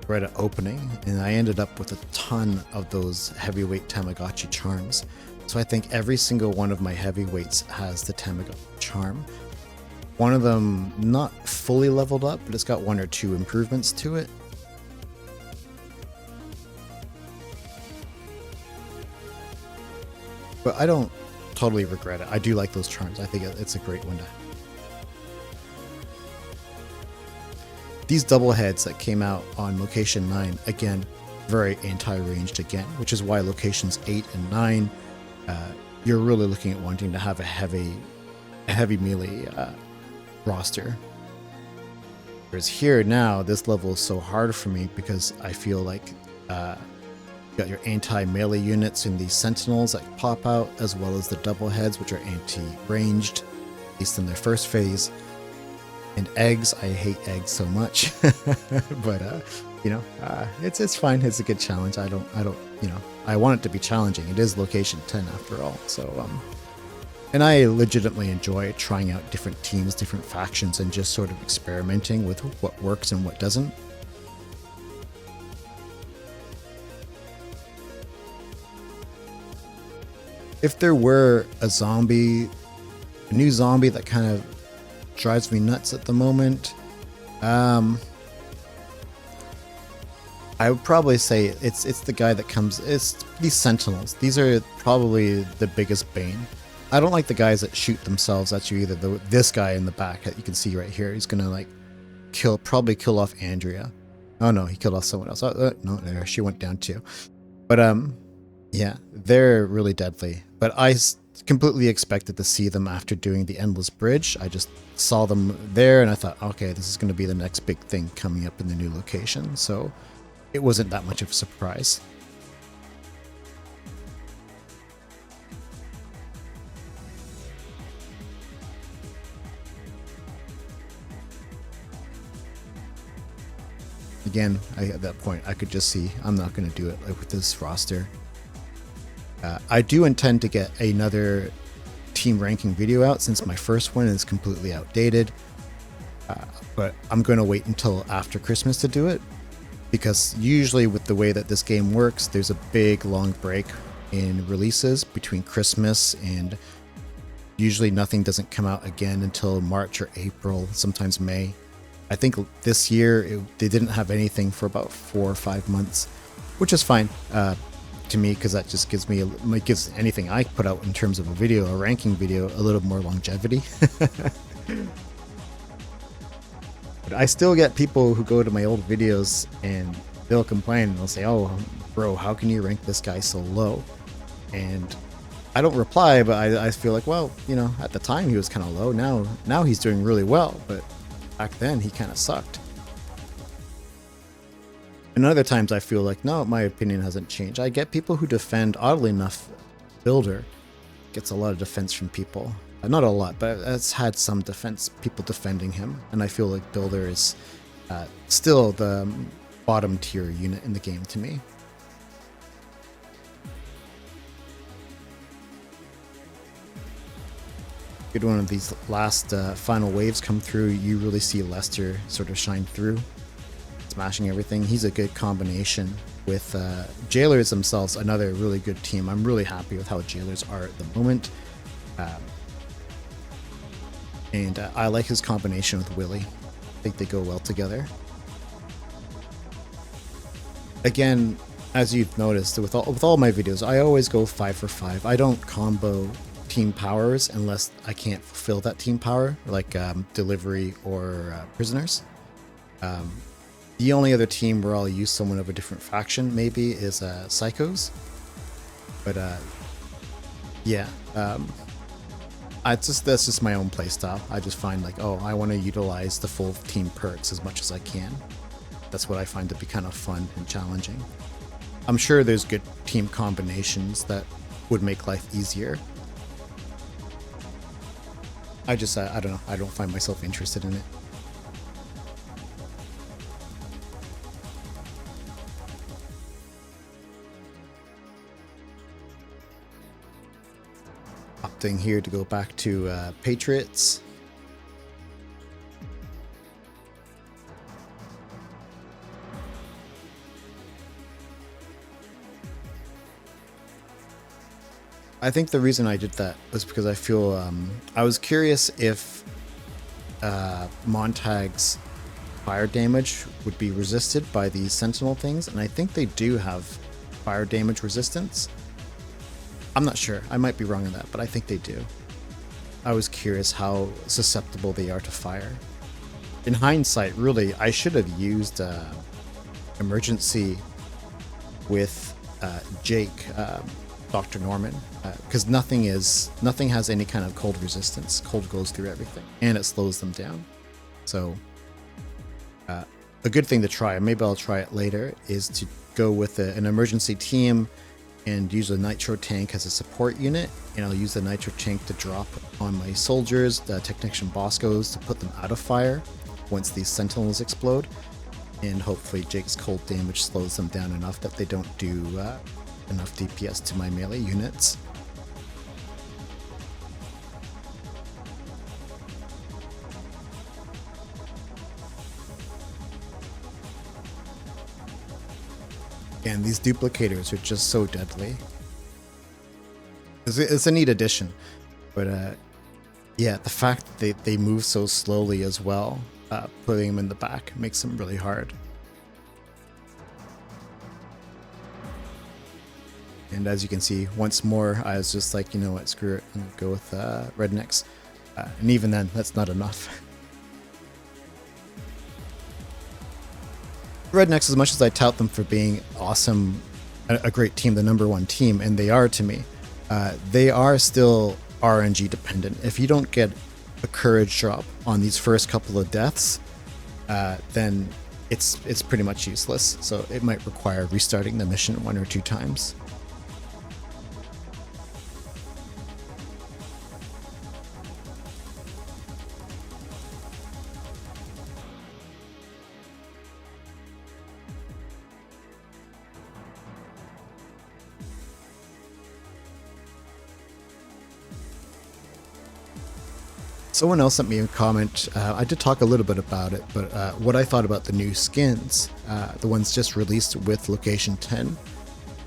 right at opening. And I ended up with a ton of those heavyweight Tamagotchi charms. So I think every single one of my heavyweights has the Tamagotchi charm. One of them not fully leveled up, but it's got 1 or 2 improvements to it. But I don't totally regret it. I do like those charms. I think it's a great one to... These double heads that came out on location 9, again, very anti-ranged again, which is why locations 8 and 9, you're really looking at wanting to have a heavy melee roster. Whereas here now, this level is so hard for me because I feel like you got your anti-melee units in these sentinels that pop out, as well as the double heads, which are anti-ranged, at least in their first phase. And eggs, I hate eggs so much, but it's fine. It's a good challenge. I don't, I want it to be challenging. It is location 10 after all. So, and I legitimately enjoy trying out different teams, different factions, and just sort of experimenting with what works and what doesn't. If there were a new zombie that kind of drives me nuts at the moment, I would probably say it's the guy that comes. It's these sentinels. These are probably the biggest bane. I don't like the guys that shoot themselves at you either. This guy in the back that you can see right here, he's gonna probably kill off Andrea. Oh no, he killed off someone else. No, there she went down too. But yeah, they're really deadly. But I completely expected to see them after doing the Endless Bridge. I just saw them there and I thought, okay, this is going to be the next big thing coming up in the new location. So it wasn't that much of a surprise. Again, at that point, I could just see I'm not going to do it with this roster. I do intend to get another team ranking video out since my first one is completely outdated. But I'm going to wait until after Christmas to do it, because usually with the way that this game works, there's a big long break in releases between Christmas, and usually nothing doesn't come out again until March or April, sometimes May. I think this year they didn't have anything for about 4 or 5 months, which is fine to me, because that just gives me it gives anything I put out in terms of a video, a ranking video, a little more longevity. But I still get people who go to my old videos and they'll complain and they'll say, "Oh, bro, how can you rank this guy so low?" And I don't reply, but I feel like, well, you know, at the time he was kind of low. Now he's doing really well, but back then he kind of sucked. And other times I feel like, no, my opinion hasn't changed. I get people who defend, oddly enough, Builder gets a lot of defense from people. Not a lot, but it's had some defense, people defending him. And I feel like Builder is still the bottom tier unit in the game to me. Good, one of these last final waves come through, you really see Lester sort of shine through, smashing everything. He's a good combination with Jailers themselves, another really good team. I'm really happy with how Jailers are at the moment. And I like his combination with Willie. I think they go well together. Again, as you've noticed, with all my videos, I always go 5 for 5. I don't combo team powers unless I can't fulfill that team power, like delivery or prisoners. The only other team where I'll use someone of a different faction maybe is Psychos. But yeah, that's just my own playstyle. I just find like, oh, I want to utilize the full team perks as much as I can. That's what I find to be kind of fun and challenging. I'm sure there's good team combinations that would make life easier. I don't know. I don't find myself interested in it. Opting here to go back to Patriots. I think the reason I did that was because I feel I was curious if Montag's fire damage would be resisted by these Sentinel things, and I think they do have fire damage resistance. I'm not sure. I might be wrong on that, but I think they do. I was curious how susceptible they are to fire. In hindsight, really, I should have used emergency with Jake, Dr. Norman, because nothing has any kind of cold resistance. Cold goes through everything, and it slows them down. So a good thing to try, maybe I'll try it later, is to go with an emergency team and use a nitro tank as a support unit, and I'll use the nitro tank to drop on my soldiers, the technician Boscos, to put them out of fire once these sentinels explode, and hopefully Jake's cold damage slows them down enough that they don't do enough DPS to my melee units. And these duplicators are just so deadly. It's a neat addition, but yeah, the fact that they move so slowly as well, putting them in the back makes them really hard. And as you can see, once more, I was just like, you know what, screw it, I'm gonna go with Rednecks. And even then, that's not enough. Rednecks, as much as I tout them for being awesome, a great team, the #1 team, and they are to me, they are still RNG dependent. If you don't get a courage drop on these first couple of deaths, then it's pretty much useless. So it might require restarting the mission 1 or 2 times. Someone else sent me a comment. I did talk a little bit about it, but what I thought about the new skins, the ones just released with Location 10,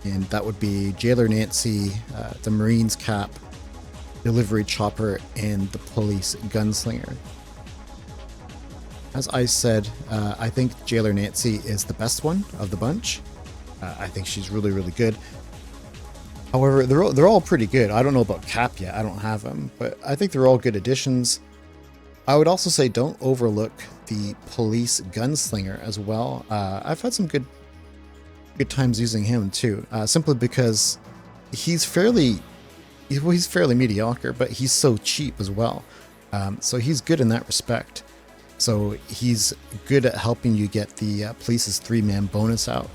and that would be Jailer Nancy, the Marines cap, Delivery Chopper, and the Police Gunslinger. As I said, I think Jailer Nancy is the best one of the bunch. I think she's really, really good. However, they're all pretty good. I don't know about Cap yet. I don't have him, but I think they're all good additions. I would also say don't overlook the Police Gunslinger as well. I've had some good times using him too, simply because he's fairly mediocre, but he's so cheap as well. So he's good in that respect. So he's good at helping you get the Police's 3-man bonus out.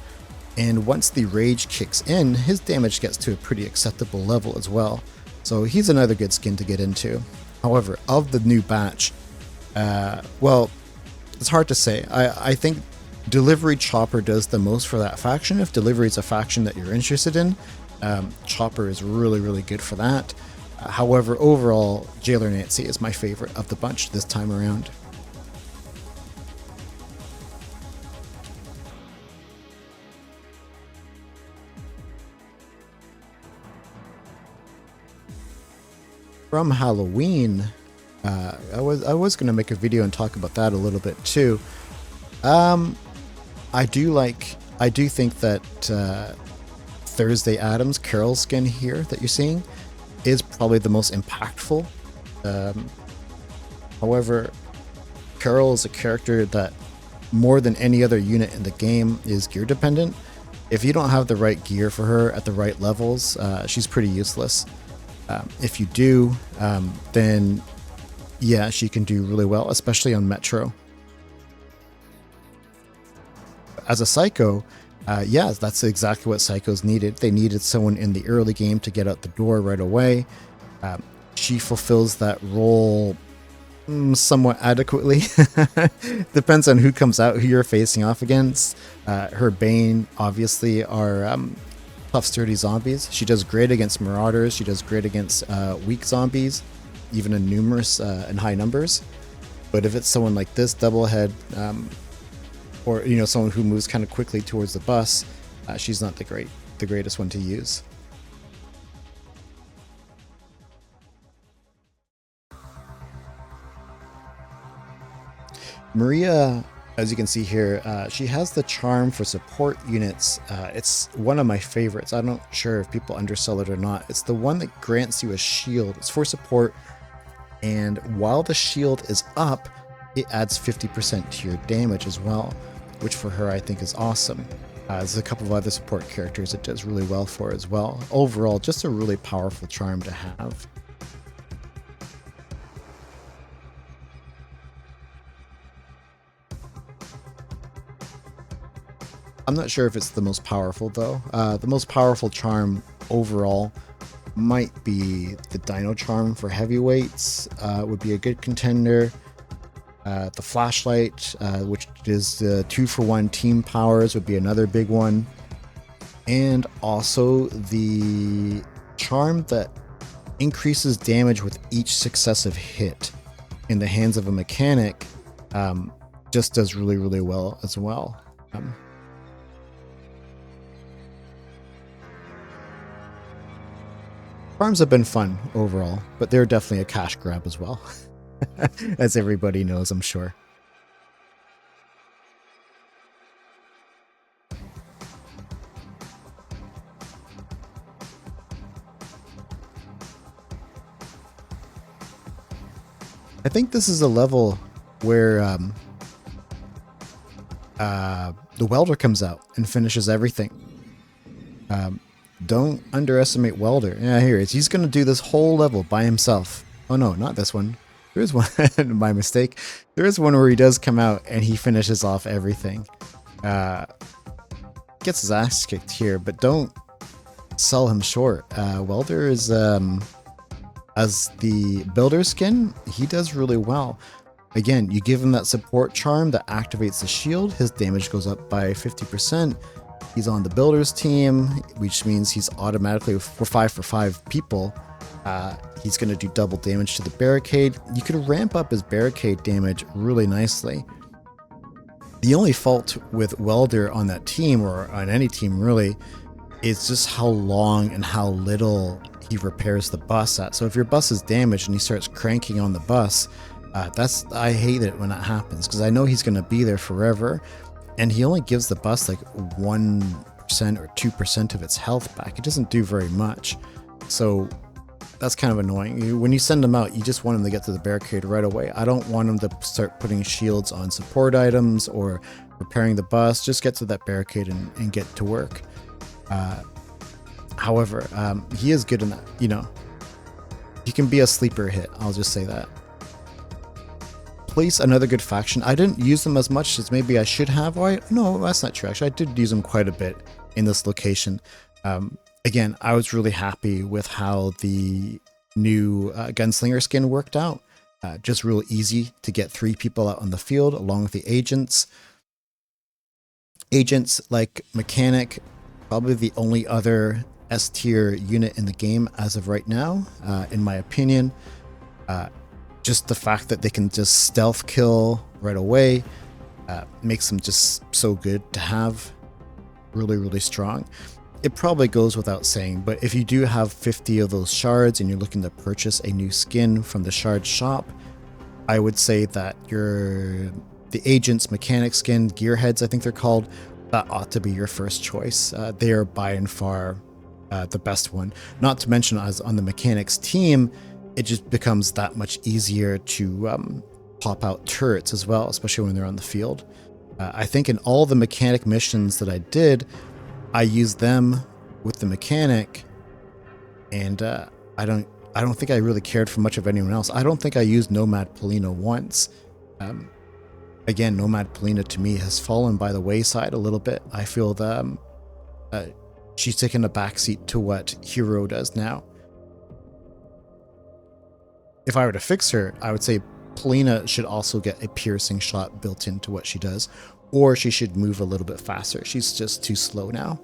And once the rage kicks in, his damage gets to a pretty acceptable level as well. So he's another good skin to get into. However, of the new batch, well, it's hard to say. I think Delivery Chopper does the most for that faction. If Delivery is a faction that you're interested in, Chopper is really, really good for that. However, overall, Jailer Nancy is my favorite of the bunch this time around. From Halloween, I was going to make a video and talk about that a little bit too. I do think that Thursday Adams Carol skin here that you're seeing is probably the most impactful. However, Carol is a character that more than any other unit in the game is gear dependent. If you don't have the right gear for her at the right levels, she's pretty useless. If you do, then yeah, she can do really well, especially on Metro. As a Psycho, yeah, that's exactly what Psychos needed. They needed someone in the early game to get out the door right away. She fulfills that role somewhat adequately. Depends on who comes out, who you're facing off against. Her Bane, obviously, are tough, sturdy zombies. She does great against Marauders. She does great against weak zombies, even in numerous and high numbers. But if it's someone like this, Doublehead, or someone who moves kind of quickly towards the bus, she's not the greatest one to use. Maria, as you can see here, she has the charm for support units. It's one of my favorites. I'm not sure if people undersell it or not. It's the one that grants you a shield. It's for support, and while the shield is up, it adds 50% to your damage as well, which for her I think is awesome. There's a couple of other support characters it does really well for as well. Overall, just a really powerful charm to have. I'm not sure if it's the most powerful though. The most powerful charm overall might be the Dino Charm for heavyweights. Would be a good contender. The Flashlight, which is the 2-for-1 team powers, would be another big one. And also the charm that increases damage with each successive hit in the hands of a mechanic just does really, really well as well. Farms have been fun overall, but they're definitely a cash grab as well. As everybody knows, I'm sure. I think this is a level where the Welder comes out and finishes everything. Don't underestimate Welder. Yeah, here he is. He's going to do this whole level by himself. Oh no, not this one. There is one, my mistake. There is one where he does come out and he finishes off everything. Gets his ass kicked here, but don't sell him short. Welder is, as the builder skin, he does really well. Again, you give him that support charm that activates the shield, his damage goes up by 50%. He's on the builder's team, which means he's automatically for 5 people. He's going to do double damage to the barricade. You could ramp up his barricade damage really nicely. The only fault with Welder on that team, or on any team really, is just how long and how little he repairs the bus at. So if your bus is damaged and he starts cranking on the bus, I hate it when that happens, because I know he's going to be there forever, and he only gives the bus like 1% or 2% of its health back. It doesn't do very much. So that's kind of annoying. When you send him out, you just want him to get to the barricade right away. I don't want him to start putting shields on support items or repairing the bus. Just get to that barricade and get to work. However, he is good in that, he can be a sleeper hit. I'll just say that. Place, another good faction. I didn't use them as much as maybe I should have. No, that's not true. Actually, I did use them quite a bit in this location. Again, I was really happy with how the new gunslinger skin worked out. Just real easy to get 3 people out on the field along with the agents. Agents like Mechanic, probably the only other S tier unit in the game as of right now, in my opinion. Just the fact that they can just stealth kill right away makes them just so good to have. Really, really strong. It probably goes without saying, but if you do have 50 of those shards and you're looking to purchase a new skin from the shard shop, I would say that the agent's mechanic skin, gearheads I think they're called, that ought to be your first choice. They are by and far the best one. Not to mention, as on the mechanics team, it just becomes that much easier to pop out turrets as well, especially when they're on the field. I think in all the mechanic missions that I did, I used them with the mechanic, and I don't think I really cared for much of anyone else. I don't think I used Nomad Polina once. Again, Nomad Polina to me has fallen by the wayside a little bit. I feel that she's taken a backseat to what Hero does now. If I were to fix her, I would say Polina should also get a piercing shot built into what she does, or she should move a little bit faster. She's just too slow now.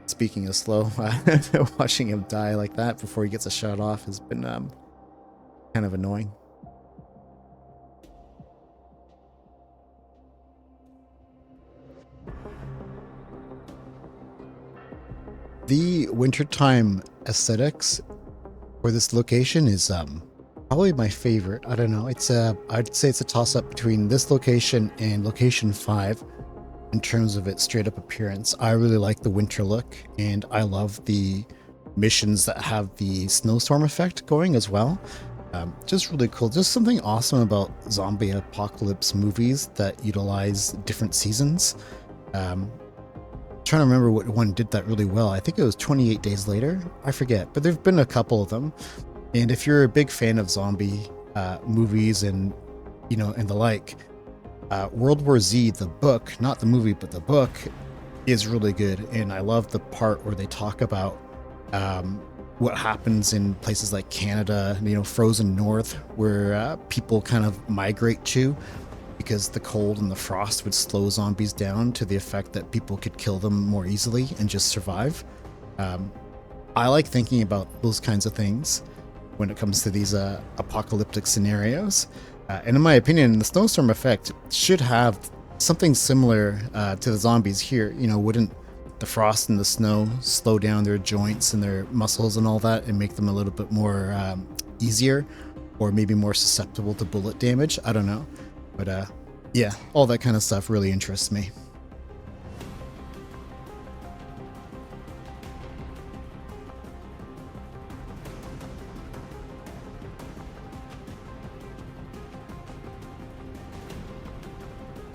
Speaking of slow, watching him die like that before he gets a shot off has been kind of annoying. The wintertime aesthetics for this location is probably my favorite. I don't know. I'd say it's a toss-up between this location and location 5 in terms of its straight-up appearance. I really like the winter look, and I love the missions that have the snowstorm effect going as well. Just really cool. Just something awesome about zombie apocalypse movies that utilize different seasons. Trying to remember what one did that really well. I think it was 28 Days Later. I forget, but there've been a couple of them. And if you're a big fan of zombie movies and and the like, World War Z, the book, not the movie, but the book, is really good. And I love the part where they talk about what happens in places like Canada, frozen north, where people kind of migrate to, because the cold and the frost would slow zombies down to the effect that people could kill them more easily and just survive. I like thinking about those kinds of things when it comes to these apocalyptic scenarios. And in my opinion, the snowstorm effect should have something similar to the zombies here. Wouldn't the frost and the snow slow down their joints and their muscles and all that and make them a little bit more easier, or maybe more susceptible to bullet damage? I don't know. But yeah, all that kind of stuff really interests me.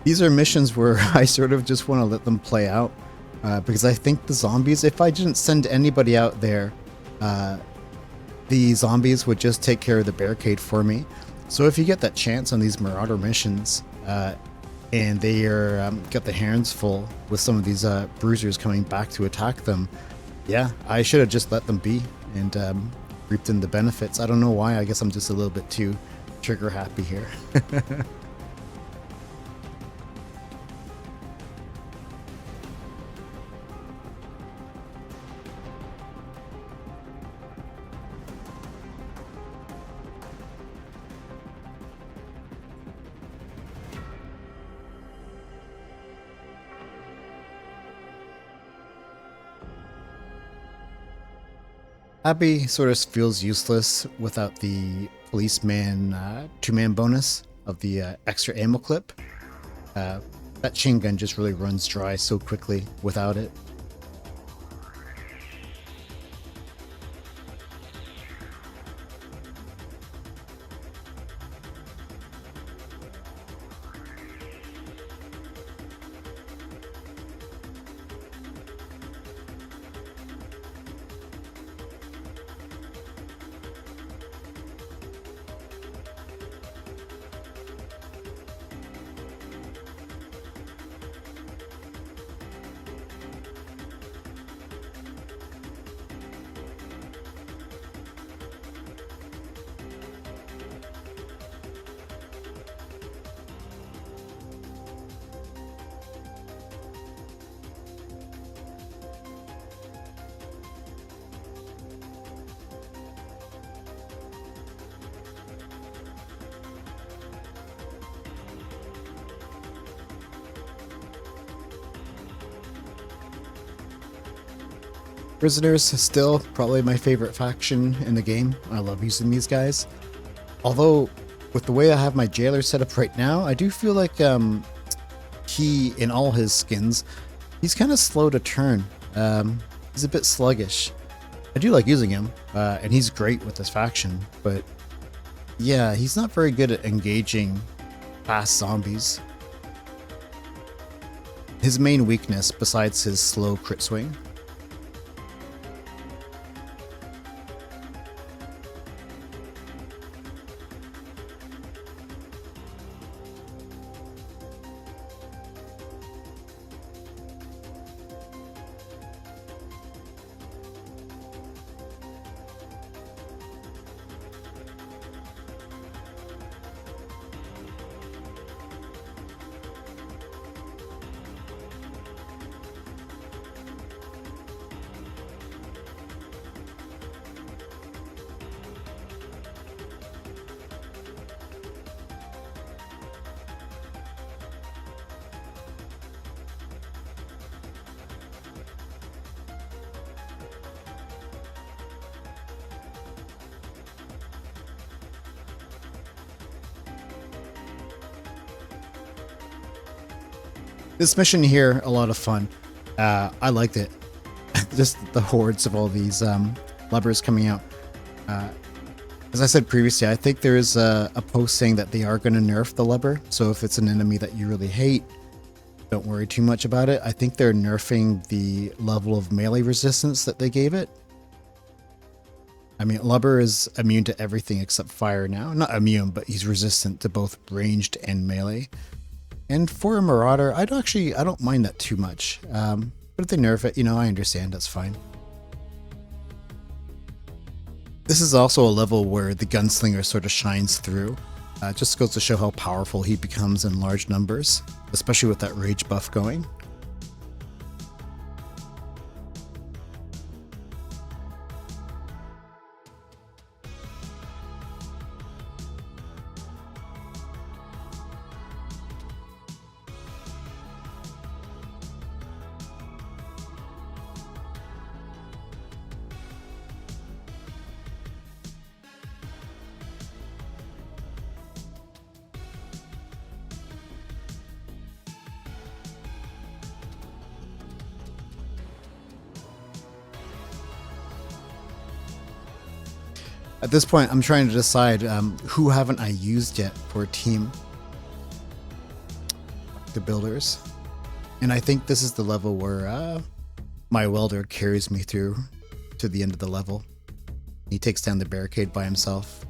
These are missions where I sort of just want to let them play out, because I think the zombies, if I didn't send anybody out there, the zombies would just take care of the barricade for me. So if you get that chance on these Marauder missions, and they are got the hands full with some of these bruisers coming back to attack them, yeah, I should have just let them be and reaped in the benefits. I don't know why. I guess I'm just a little bit too trigger happy here. Abby sort of feels useless without the policeman 2-man bonus of the extra ammo clip. That chain gun just really runs dry so quickly without it. Prisoners is still probably my favorite faction in the game. I love using these guys. Although, with the way I have my jailer set up right now, I do feel like he, in all his skins, he's kind of slow to turn. He's a bit sluggish. I do like using him, and he's great with this faction, but yeah, he's not very good at engaging fast zombies. His main weakness, besides his slow crit swing, this mission here, a lot of fun. I liked it. Just the hordes of all these lubbers coming out. As I said previously, I think there is a post saying that they are going to nerf the lubber. So if it's an enemy that you really hate, don't worry too much about it. I think they're nerfing the level of melee resistance that they gave it. I mean, Lubber is immune to everything except fire now. Not immune, but he's resistant to both ranged and melee. And for a Marauder, I don't mind that too much. But if they nerf it, I understand, that's fine. This is also a level where the gunslinger sort of shines through. Just goes to show how powerful he becomes in large numbers, especially with that rage buff going. At this point, I'm trying to decide who haven't I used yet for a team. The builders. And I think this is the level where my welder carries me through to the end of the level. He takes down the barricade by himself.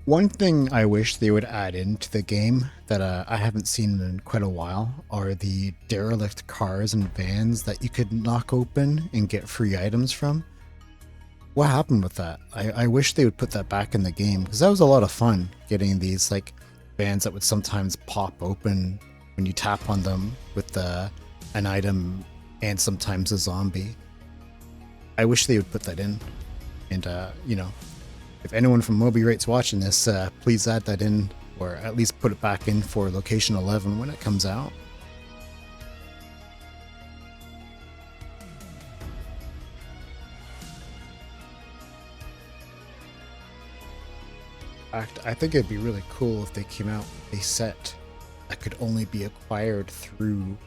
One thing I wish they would add into the game that I haven't seen in quite a while are the derelict cars and vans that you could knock open and get free items from. What happened with that? I wish they would put that back in the game, because that was a lot of fun, getting these like vans that would sometimes pop open when you tap on them with an item and sometimes a zombie. I wish they would put that in. And, you know, if anyone from Moby Rate's watching this, please add that in, or at least put it back in for Location 11 when it comes out. In fact, I think it'd be really cool if they came out with a set that could only be acquired through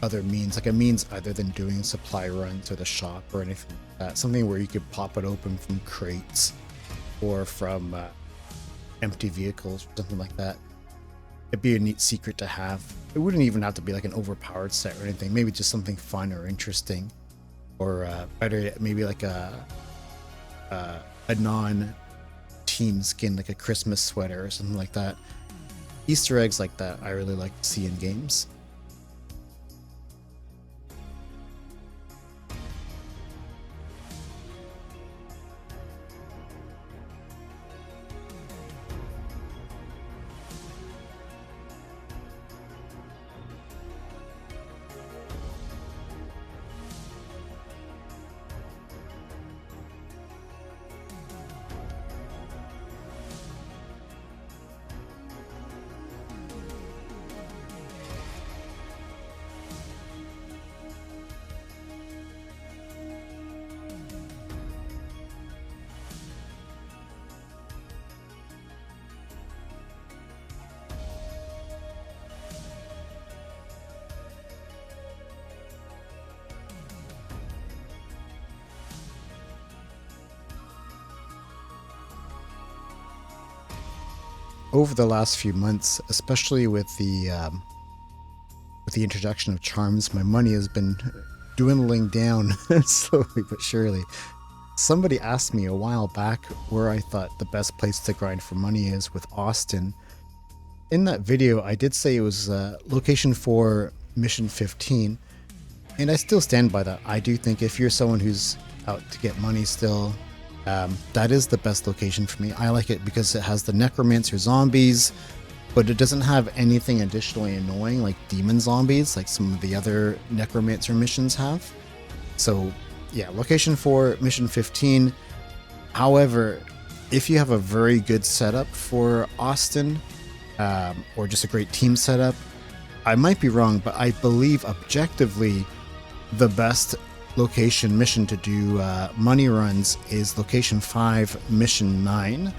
other means, like a means other than doing supply runs or the shop or anything like that. Something where you could pop it open from crates or from empty vehicles or something like that. It'd be a neat secret to have. It wouldn't even have to be like an overpowered set or anything. Maybe just something fun or interesting, or better yet, maybe like a non-team skin, like a Christmas sweater or something like that. Easter eggs like that I really like to see in games. Over the last few months, especially with the introduction of charms, my money has been dwindling down slowly but surely. Somebody asked me a while back where I thought the best place to grind for money is with Austin. In that video, I did say it was location 4, mission 15, and I still stand by that. I do think if you're someone who's out to get money still, that is the best location for me. I like it because it has the necromancer zombies, but it doesn't have anything additionally annoying like demon zombies like some of the other necromancer missions have. So yeah, location 4, mission 15. However, if you have a very good setup for Austin, or just a great team setup, I might be wrong, but I believe objectively the best location mission to do money runs is location 5, mission 9,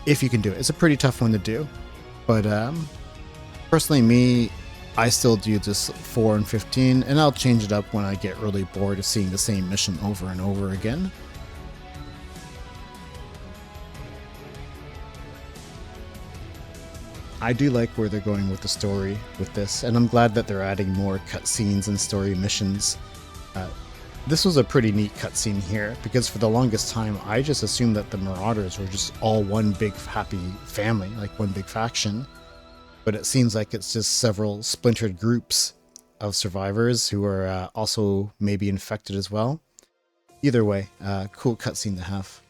if you can do it. It's a pretty tough one to do, but personally me, I still do just 4 and 15, and I'll change it up when I get really bored of seeing the same mission over and over again. I do like where they're going with the story with this, and I'm glad that they're adding more cutscenes and story missions. This was a pretty neat cutscene here, because for the longest time I just assumed that the Marauders were just all one big happy family, like one big faction. But it seems like it's just several splintered groups of survivors who are also maybe infected as well. Either way, cool cutscene to have.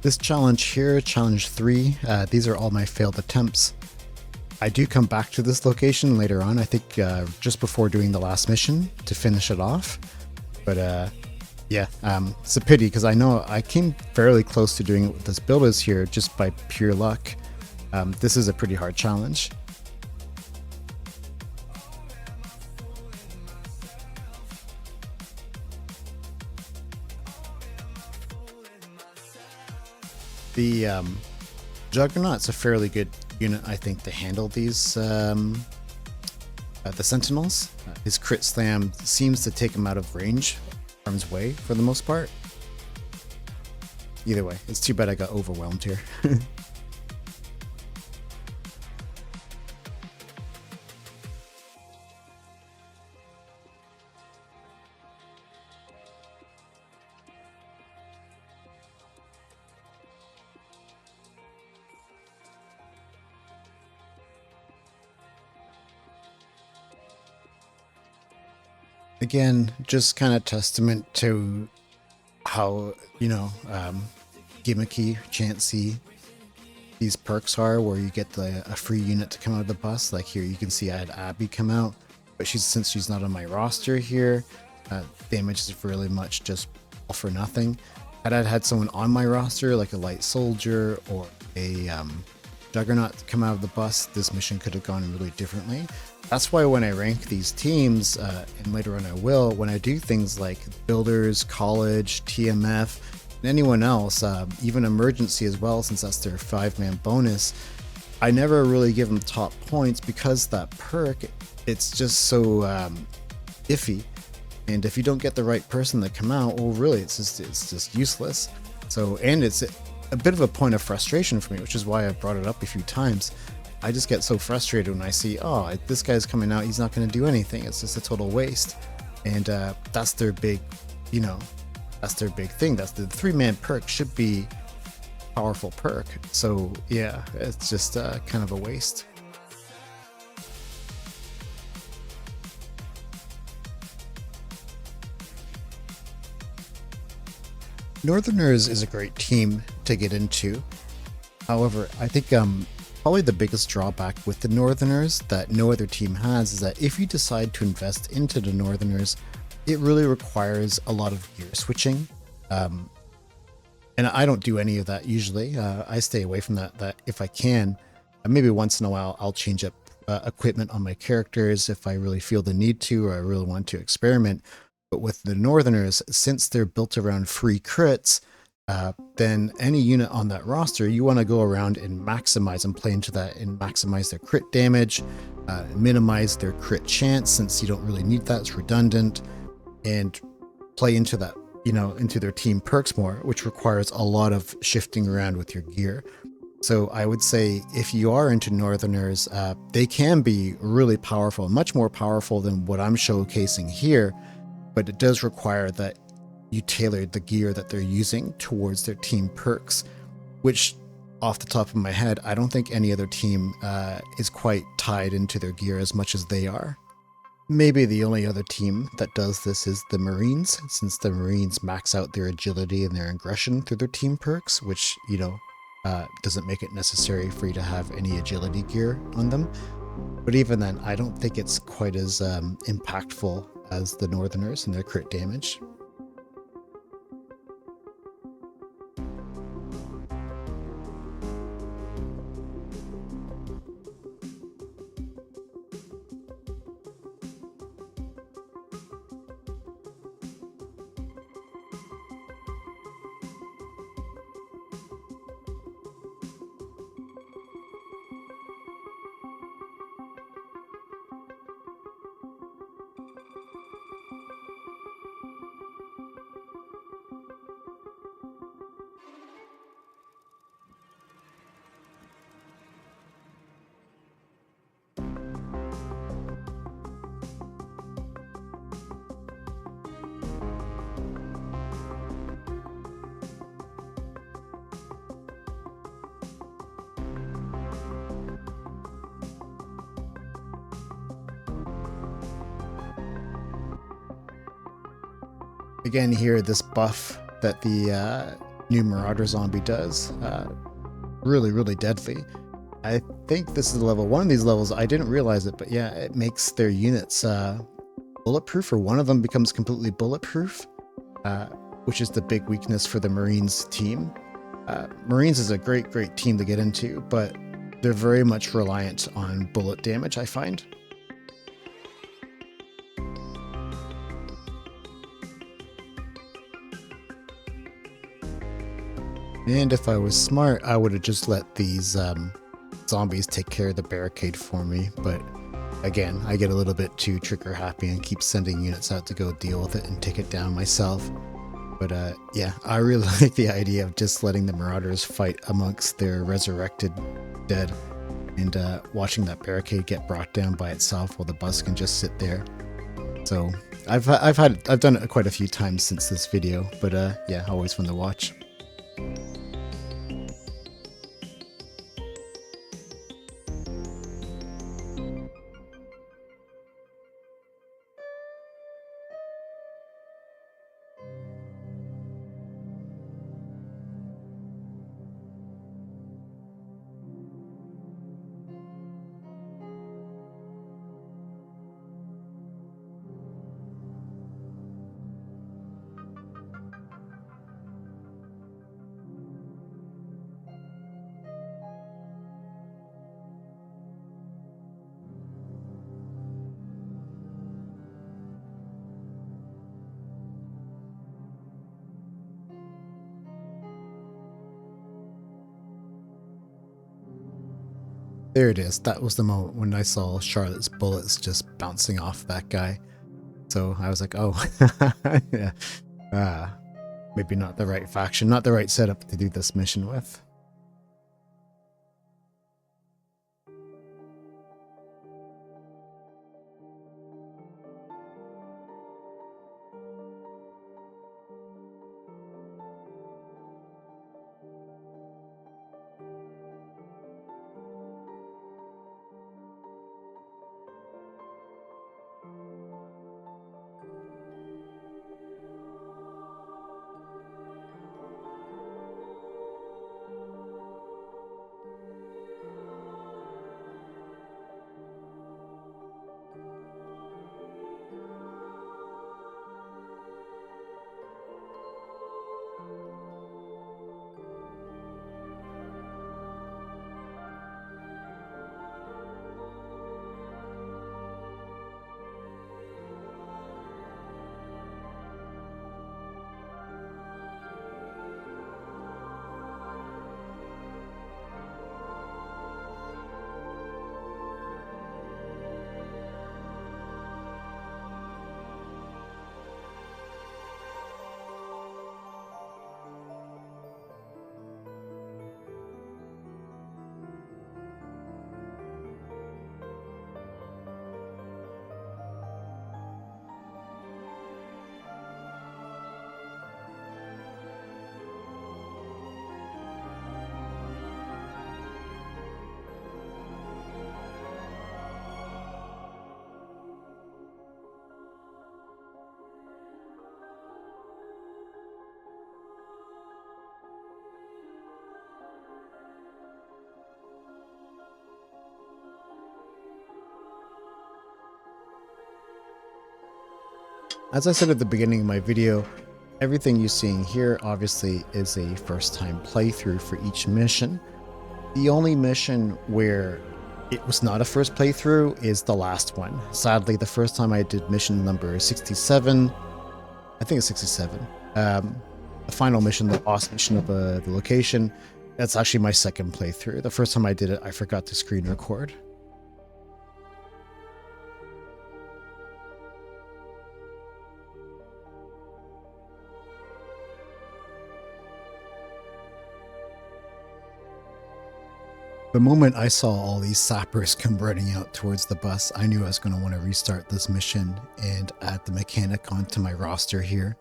This challenge here, challenge 3, these are all my failed attempts. I do come back to this location later on, I think just before doing the last mission to finish it off. But yeah, it's a pity because I know I came fairly close to doing it with this builders here just by pure luck. This is a pretty hard challenge. The Juggernaut's a fairly good unit, I think, to handle these the Sentinels. His crit slam seems to take him out of range, harm's way for the most part. Either way, it's too bad I got overwhelmed here. Again, just kind of testament to how, you know, gimmicky, chancy these perks are, where you get a free unit to come out of the bus. Like here, you can see I had Abby come out, but since she's not on my roster here, damage is really much just all for nothing. Had I had someone on my roster, like a light soldier or a Juggernaut come out of the bus, this mission could have gone really differently. That's why when I rank these teams, and later on I will, when I do things like builders, college, TMF, and anyone else, even emergency as well, since that's their 5-man bonus, I never really give them top points because that perk, it's just so iffy. And if you don't get the right person to come out, well, really, it's just useless. So, and it's a bit of a point of frustration for me, which is why I've brought it up a few times. I just get so frustrated when I see, oh, this guy's coming out, he's not going to do anything. It's just a total waste. And that's their big, you know, that's their big thing. That's the 3-man perk should be powerful perk. So yeah, it's just kind of a waste. Northerners is a great team to get into. However, I think probably the biggest drawback with the Northerners that no other team has is that if you decide to invest into the Northerners, it really requires a lot of gear switching. And I don't do any of that usually. I stay away from that if I can. Maybe once in a while I'll change up equipment on my characters if I really feel the need to, or I really want to experiment. But with the Northerners, since they're built around free crits, then any unit on that roster, you want to go around and maximize and play into that and maximize their crit damage, minimize their crit chance since you don't really need that, it's redundant, and play into that, you know, into their team perks more, which requires a lot of shifting around with your gear. So I would say if you are into Northerners, they can be really powerful, much more powerful than what I'm showcasing here, but it does require that you tailored the gear that they're using towards their team perks, which off the top of my head, I don't think any other team is quite tied into their gear as much as they are. Maybe the only other team that does this is the Marines, since the Marines max out their agility and their aggression through their team perks, which, you know, doesn't make it necessary for you to have any agility gear on them. But even then, I don't think it's quite as impactful as the Northerners and their crit damage. Again here, this buff that the new Marauder zombie does, really deadly. I think this is level one of these levels. I didn't realize it, but yeah, it makes their units bulletproof, or one of them becomes completely bulletproof, uh, which is the big weakness for the Marines team. Marines is a great team to get into, but they're very much reliant on bullet damage, I find. And if I was smart, I would have just let these zombies take care of the barricade for me, but again, I get a little bit too trigger happy and keep sending units out to go deal with it and take it down myself. But yeah, I really like the idea of just letting the Marauders fight amongst their resurrected dead, and watching that barricade get brought down by itself while the bus can just sit there. So I've done it quite a few times since this video, but yeah, always fun to watch. There it is. That was the moment when I saw Charlotte's bullets just bouncing off that guy. So I was like, oh, yeah. Maybe not the right faction, not the right setup to do this mission with. As I said at the beginning of my video, everything you're seeing here obviously is a first time playthrough for each mission. The only mission where it was not a first playthrough is the last one. Sadly, the first time I did mission number 67, I think it's 67, the final mission, the boss mission of the location, that's actually my second playthrough. The first time I did it, I forgot to screen record. The moment I saw all these sappers come running out towards the bus, I knew I was going to want to restart this mission and add the mechanic onto my roster here,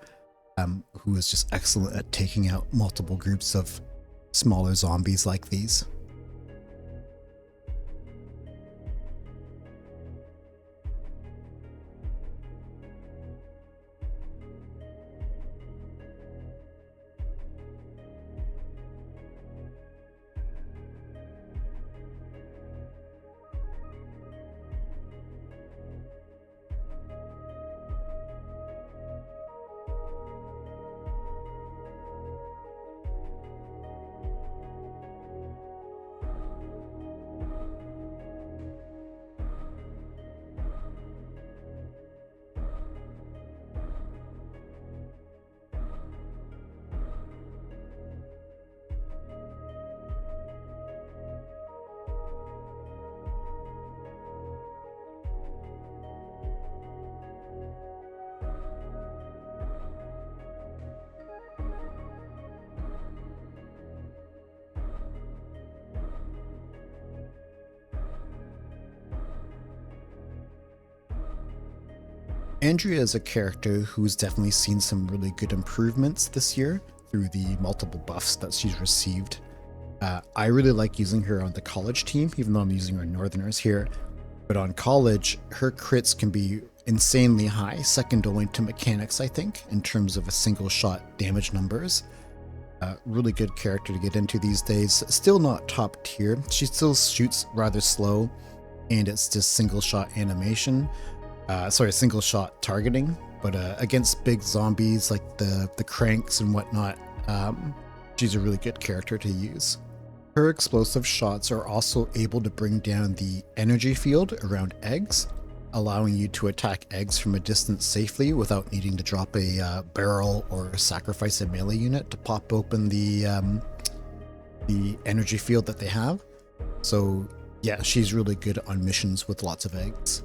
who is just excellent at taking out multiple groups of smaller zombies like these. Andrea is a character who's definitely seen some really good improvements this year through the multiple buffs that she's received. I really like using her on the college team, even though I'm using her Northerners here. But on college, her crits can be insanely high, second only to mechanics, I think, in terms of a single shot damage numbers. Really good character to get into these days. Still not top tier. She still shoots rather slow, and it's just single shot animation. Single shot targeting. But against big zombies like the cranks and whatnot, she's a really good character to use. Her explosive shots are also able to bring down the energy field around eggs, allowing you to attack eggs from a distance safely without needing to drop a barrel or sacrifice a melee unit to pop open the energy field that they have. So yeah, she's really good on missions with lots of eggs.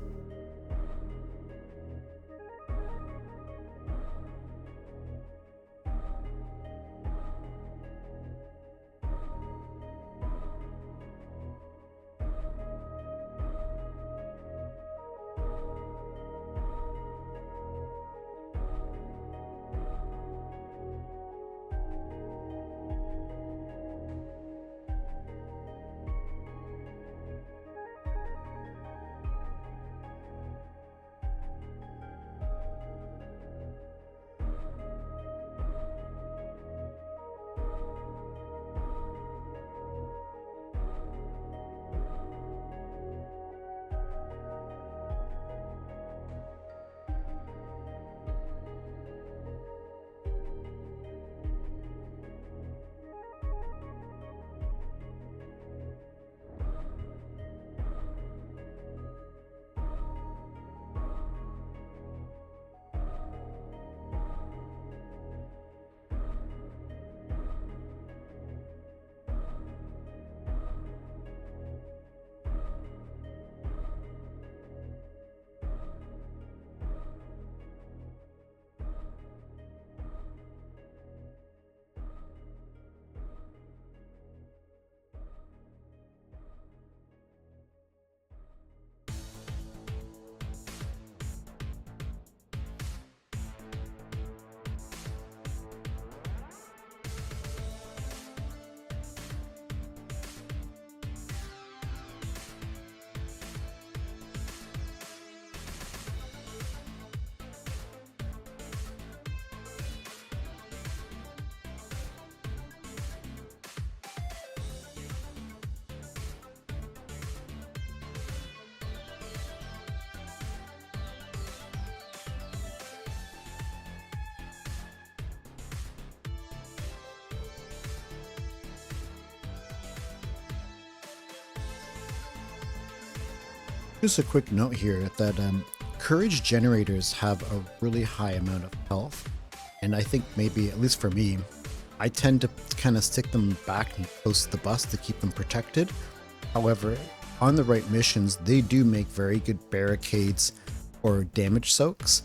Just a quick note here that courage generators have a really high amount of health, and I think maybe, at least for me, I tend to kind of stick them back and close to the bus to keep them protected. However, on the right missions, they do make very good barricades or damage soaks,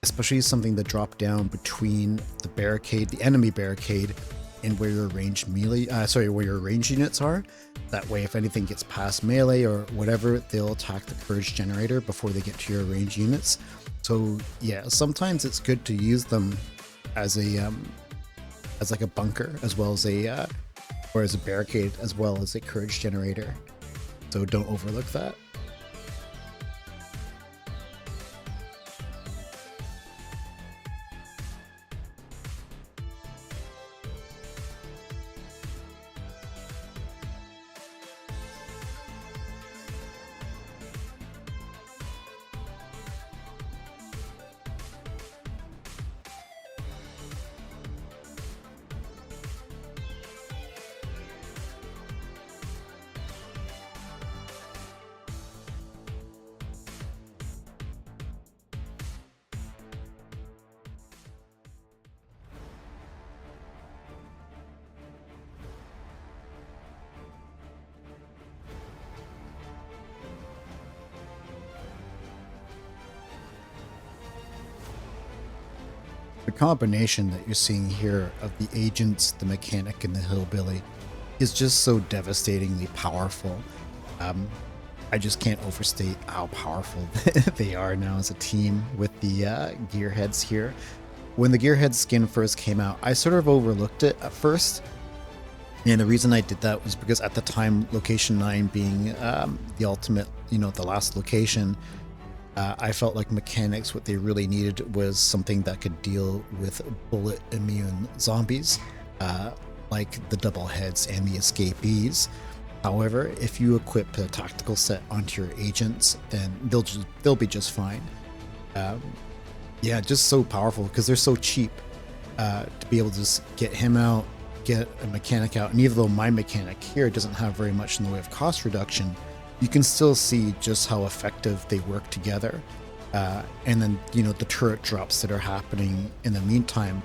especially something that drop down between the barricade, the enemy barricade, and where your ranged where your ranged units are. That way, if anything gets past melee or whatever, they'll attack the courage generator before they get to your ranged units. So yeah, sometimes it's good to use them as a as like a bunker, as well as as a barricade, as well as a courage generator. So don't overlook that. The combination that you're seeing here of the agents, the mechanic, and the hillbilly is just so devastatingly powerful. I just can't overstate how powerful they are now as a team with the gearheads here. When the gearhead skin first came out, I sort of overlooked it at first. And the reason I did that was because at the time, Location 9 being the ultimate, the last location, I felt like mechanics, what they really needed was something that could deal with bullet immune zombies, like the double heads and the escapees. However, if you equip a tactical set onto your agents, then they'll be just fine. Yeah, just so powerful because they're so cheap to be able to just get him out, get a mechanic out, and even though my mechanic here doesn't have very much in the way of cost reduction, you can still see just how effective they work together. And then, the turret drops that are happening in the meantime,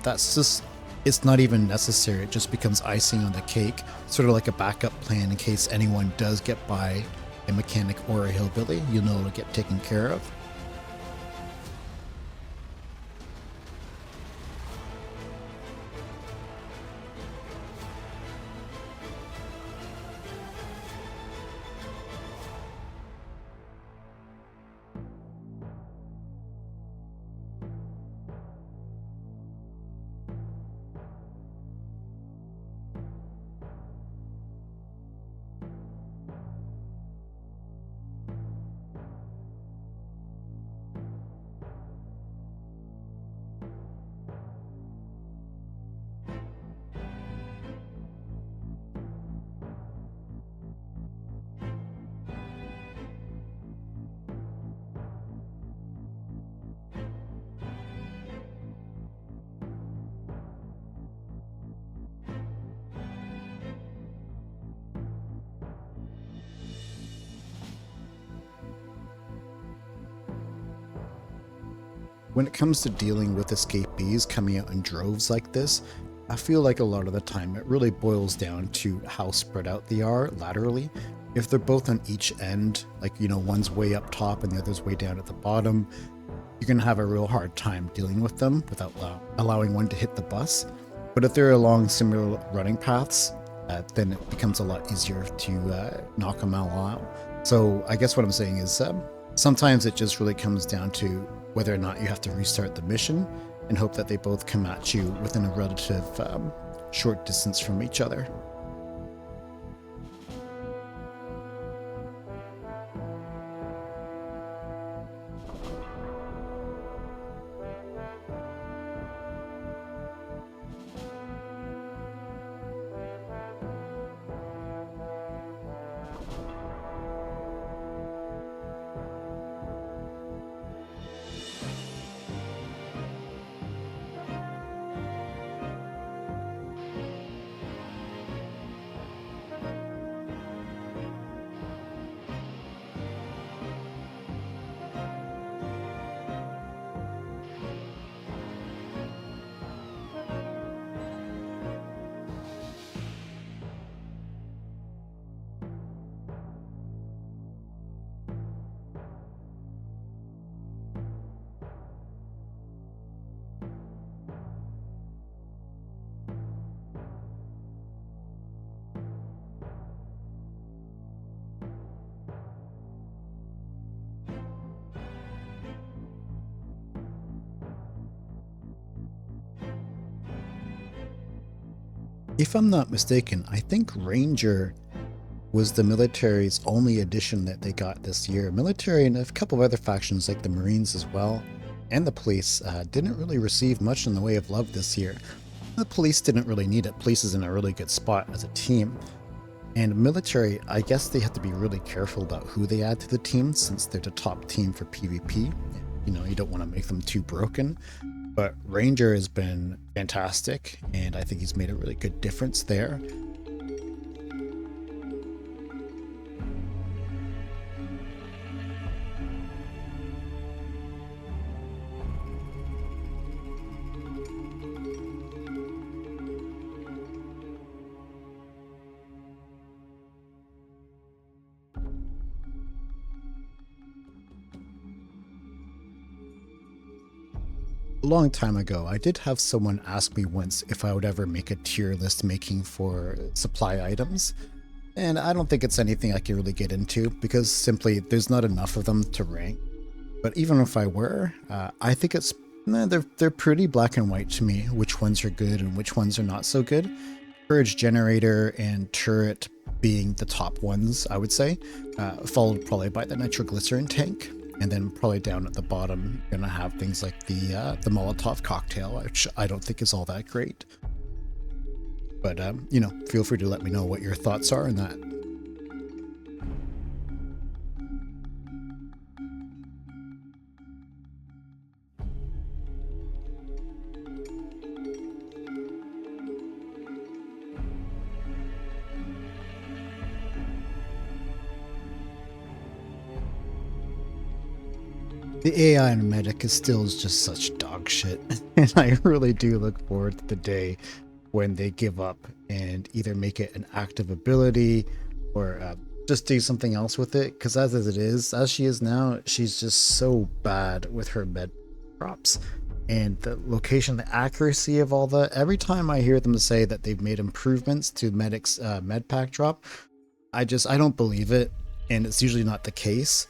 it's not even necessary. It just becomes icing on the cake, sort of like a backup plan in case anyone does get by a mechanic or a hillbilly, it'll get taken care of. When it comes to dealing with escapees coming out in droves like this, I feel like a lot of the time it really boils down to how spread out they are laterally. If they're both on each end, like, one's way up top and the other's way down at the bottom, you're going to have a real hard time dealing with them without allowing one to hit the bus. But if they're along similar running paths, then it becomes a lot easier to knock them all out. So I guess what I'm saying is sometimes it just really comes down to whether or not you have to restart the mission and hope that they both come at you within a relative short distance from each other. If I'm not mistaken, I think Ranger was the military's only addition that they got this year. Military and a couple of other factions like the Marines as well, and the police didn't really receive much in the way of love this year. The police didn't really need it. Police is in a really good spot as a team. And military, I guess they have to be really careful about who they add to the team since they're the top team for PvP. You don't want to make them too broken. But Ranger has been fantastic, and I think he's made a really good difference there. A long time ago, I did have someone ask me once if I would ever make a tier list making for supply items. And I don't think it's anything I can really get into because simply there's not enough of them to rank. But even if I were, I think it's they're pretty black and white to me, which ones are good and which ones are not so good. Courage Generator and Turret being the top ones, I would say, followed probably by the nitroglycerin tank. And then probably down at the bottom, you're gonna have things like the Molotov cocktail, which I don't think is all that great. But you know, feel free to let me know what your thoughts are on that. The AI in Medic is still just such dog shit, and I really do look forward to the day when they give up and either make it an active ability or just do something else with it. Because as she is now, she's just so bad with her med drops and the location, the accuracy of all that. Every time I hear them say that they've made improvements to Medic's med pack drop, I don't believe it, and it's usually not the case.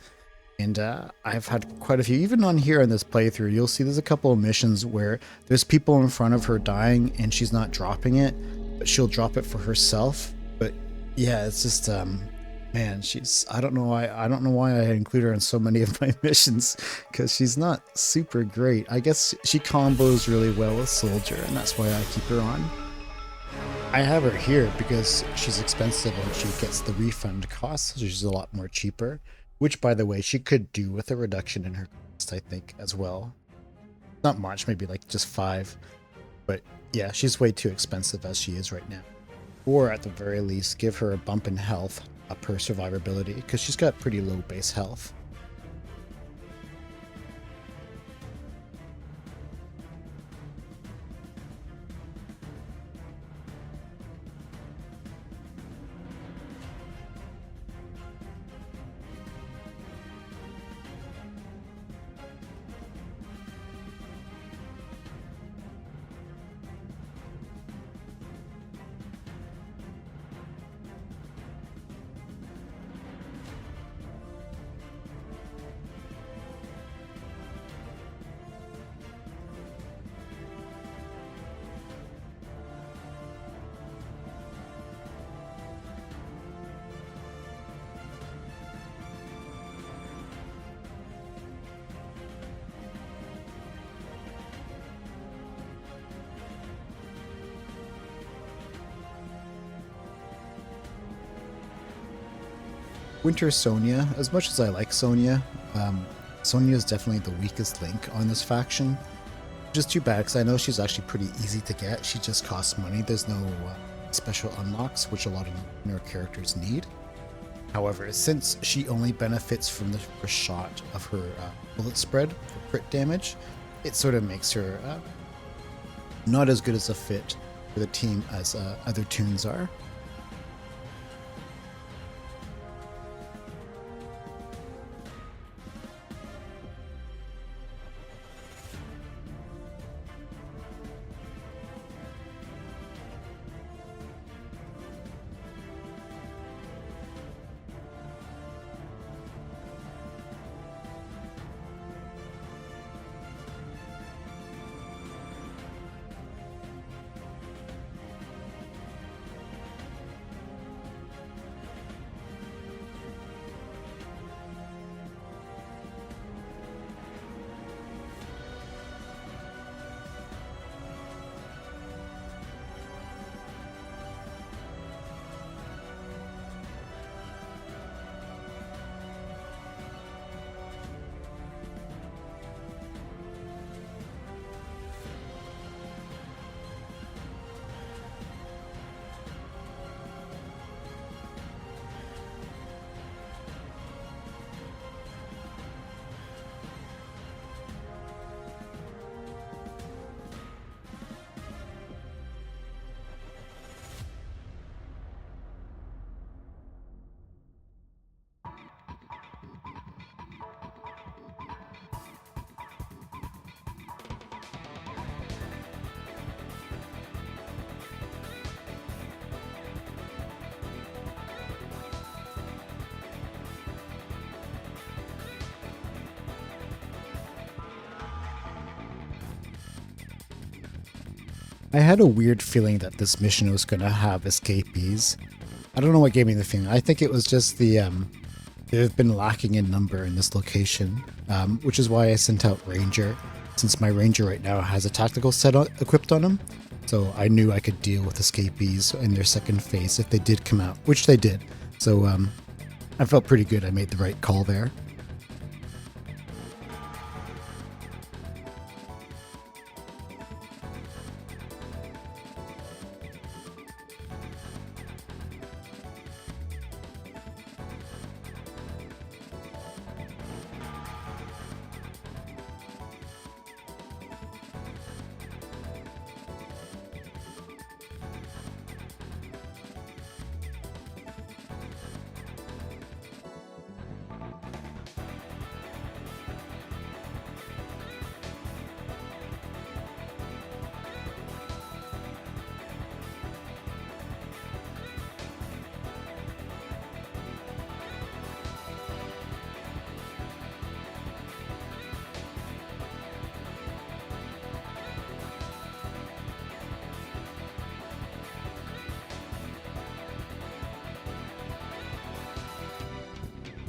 And I've had quite a few, even on here in this playthrough, you'll see there's a couple of missions where there's people in front of her dying and she's not dropping it, but she'll drop it for herself. But yeah, it's just, man, I don't know why I include her in so many of my missions, because she's not super great. I guess she combos really well with Soldier, and that's why I keep her on. I have her here because she's expensive and she gets the refund cost, so she's a lot more cheaper. Which, by the way, she could do with a reduction in her cost, I think, as well. Not much, maybe like just 5. But yeah, she's way too expensive as she is right now. Or at the very least, give her a bump in health, up her survivability, because she's got pretty low base health. Winter Sonia, as much as I like Sonia, Sonia is definitely the weakest link on this faction. Just too bad, because I know she's actually pretty easy to get. She just costs money. There's no special unlocks, which a lot of newer characters need. However, since she only benefits from the first shot of her bullet spread for crit damage, it sort of makes her not as good as a fit for the team as other tunes are. I had a weird feeling that this mission was going to have escapees. I don't know what gave me the feeling. I think it was just they've been lacking in number in this location, which is why I sent out Ranger, since my Ranger right now has a tactical set equipped on him. So I knew I could deal with escapees in their second phase if they did come out, which they did. So I felt pretty good. I made the right call there.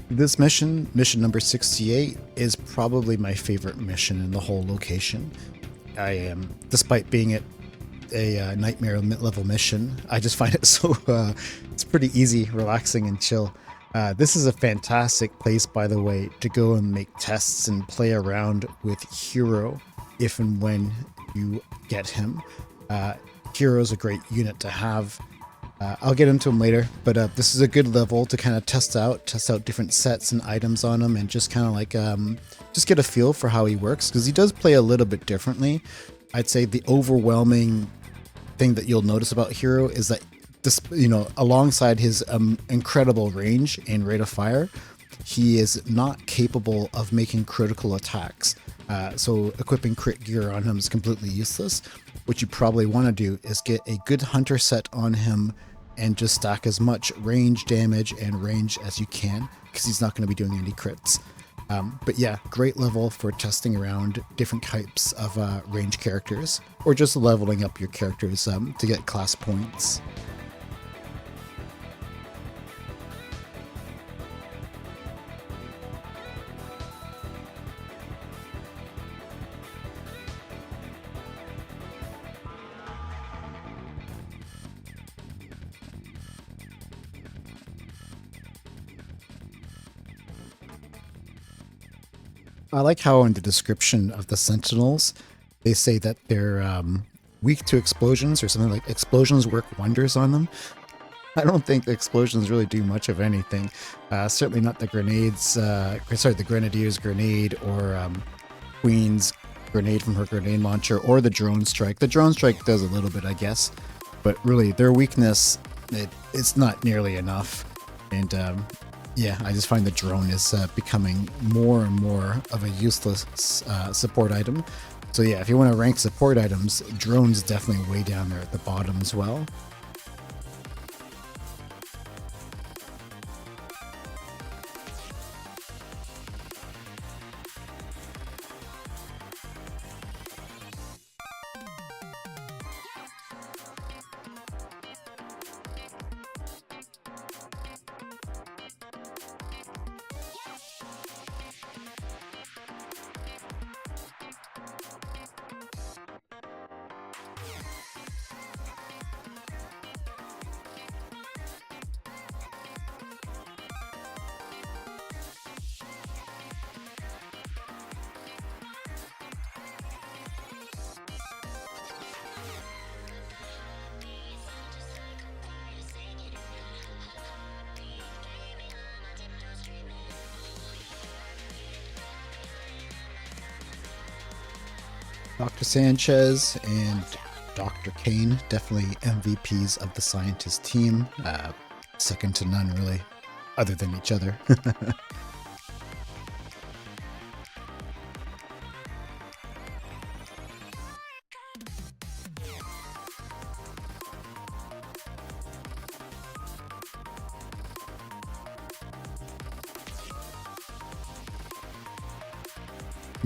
This mission number 68, is probably my favorite mission in the whole location. I am, despite being at a nightmare mid-level mission, I just find it so, it's pretty easy, relaxing, and chill. This is a fantastic place, by the way, to go and make tests and play around with Hero if and when you get him. Hero's a great unit to have. I'll get into them later, but this is a good level to kind of test out different sets and items on him, and just kind of like just get a feel for how he works, because he does play a little bit differently. I'd say the overwhelming thing that you'll notice about Hero is that this, alongside his incredible range and rate of fire, he is not capable of making critical attacks. So equipping crit gear on him is completely useless. What you probably want to do is get a good hunter set on him and just stack as much range damage and range as you can, because he's not going to be doing any crits. But yeah, great level for testing around different types of range characters, or just leveling up your characters to get class points. I like how in the description of the Sentinels, they say that they're weak to explosions, or something like explosions work wonders on them. I don't think the explosions really do much of anything. Certainly not the grenades, the Grenadier's grenade, or Queen's grenade from her grenade launcher, or the drone strike. The drone strike does a little bit, I guess, but really their weakness, it's not nearly enough. And yeah, I just find the drone is becoming more and more of a useless support item. So yeah, if you want to rank support items, drone's definitely way down there at the bottom as well. Dr. Sanchez and Dr. Kane, definitely MVPs of the scientist team. Second to none, really, other than each other.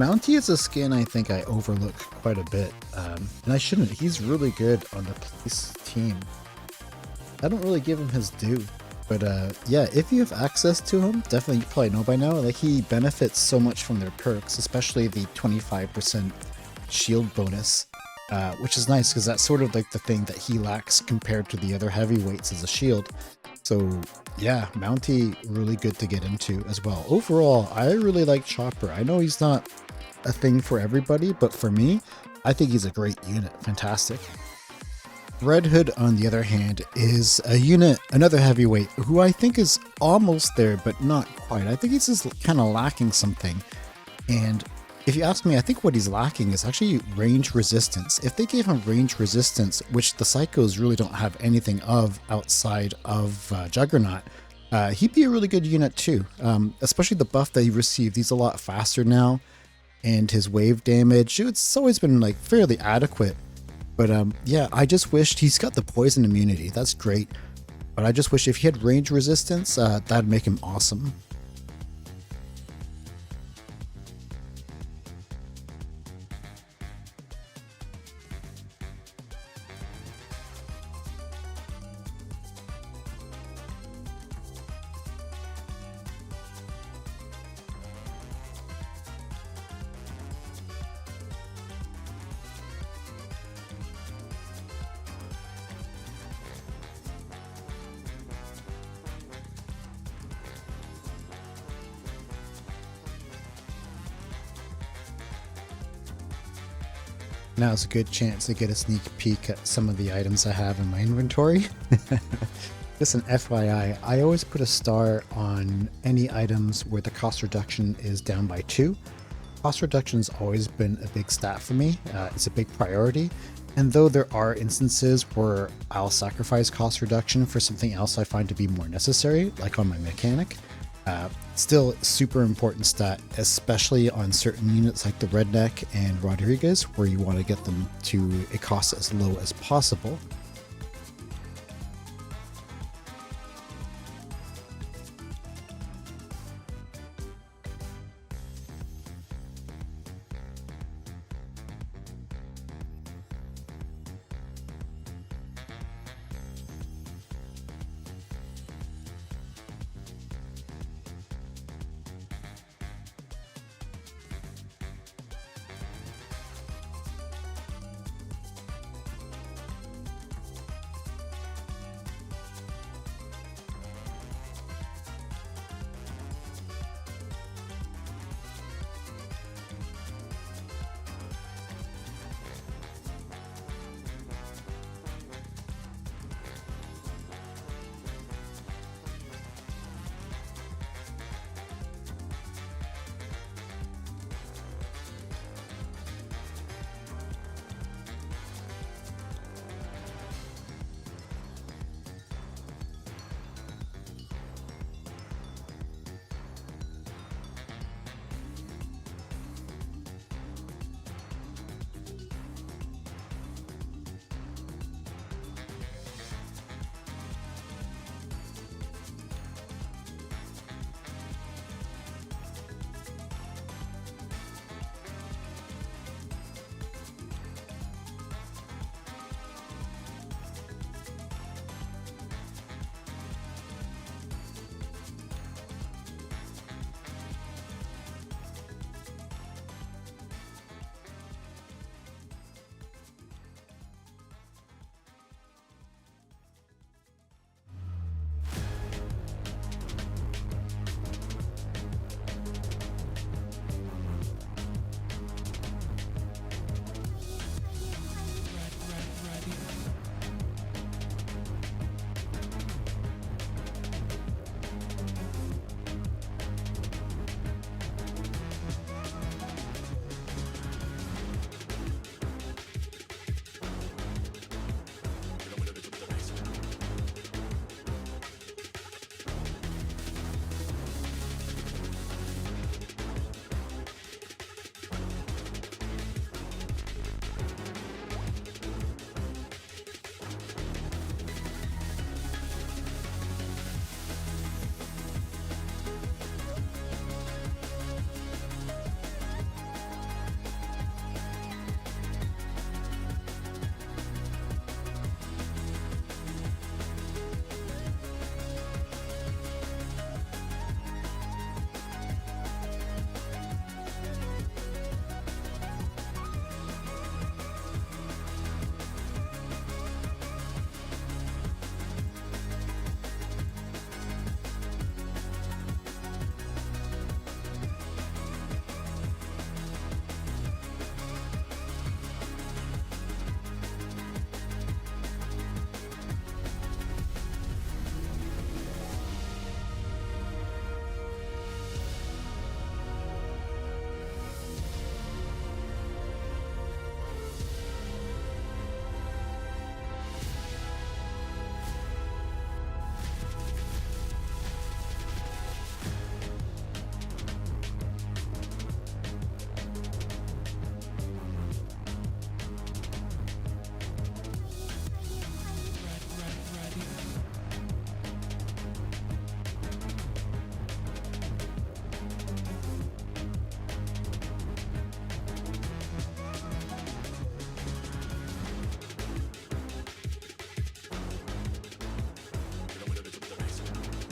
Mounty is a skin I think I overlook quite a bit, and I shouldn't. He's really good on the police team. I don't really give him his due, but yeah, if you have access to him, definitely you probably know by now, like he benefits so much from their perks, especially the 25% shield bonus, which is nice because that's sort of like the thing that he lacks compared to the other heavyweights as a shield. So yeah, Mounty really good to get into as well. Overall, I really like Chopper. I know he's not a thing for everybody, but for me, I think he's a great unit. Fantastic. Red Hood, on the other hand, is a unit, another heavyweight, who I think is almost there, but not quite. I think he's just kind of lacking something. And if you ask me, I think what he's lacking is actually range resistance. If they gave him range resistance, which the Psychos really don't have anything of outside of Juggernaut, he'd be a really good unit too. Especially the buff that he received. He's a lot faster now, and his wave damage, it's always been like fairly adequate. But yeah, I just wished he's got the poison immunity. That's great. But I just wish if he had range resistance, that'd make him awesome. Now's a good chance to get a sneak peek at some of the items I have in my inventory. Just an FYI, I always put a star on any items where the cost reduction is down by 2. Cost reduction's always been a big stat for me. It's a big priority. And though there are instances where I'll sacrifice cost reduction for something else I find to be more necessary, like on my mechanic, still super important stat, especially on certain units like the Redneck and Rodriguez, where you want to get them to a cost as low as possible.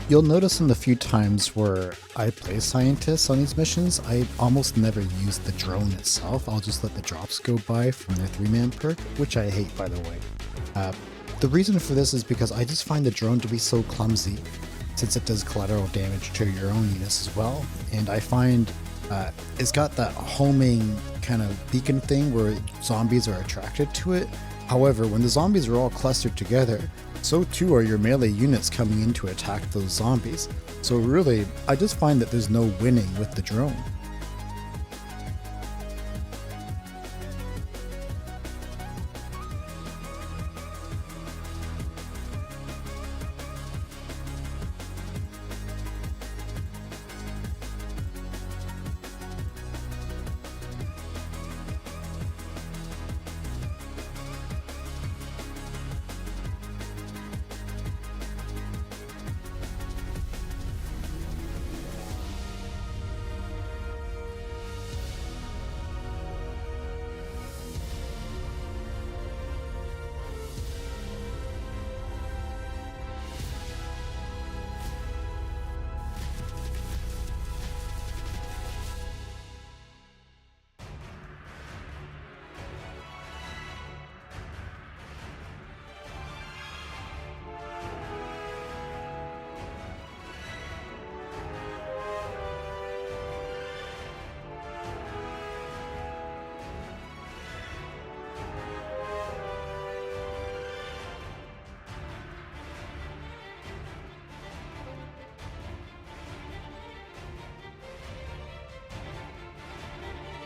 You'll notice in the few times where I play scientists on these missions, I almost never use the drone itself. I'll just let the drops go by from their 3-man perk, which I hate, by the way. The reason for this is because I just find the drone to be so clumsy, since it does collateral damage to your own units as well. And I find it's got that homing kind of beacon thing where zombies are attracted to it. However, when the zombies are all clustered together, so too are your melee units coming in to attack those zombies. So really, I just find that there's no winning with the drone.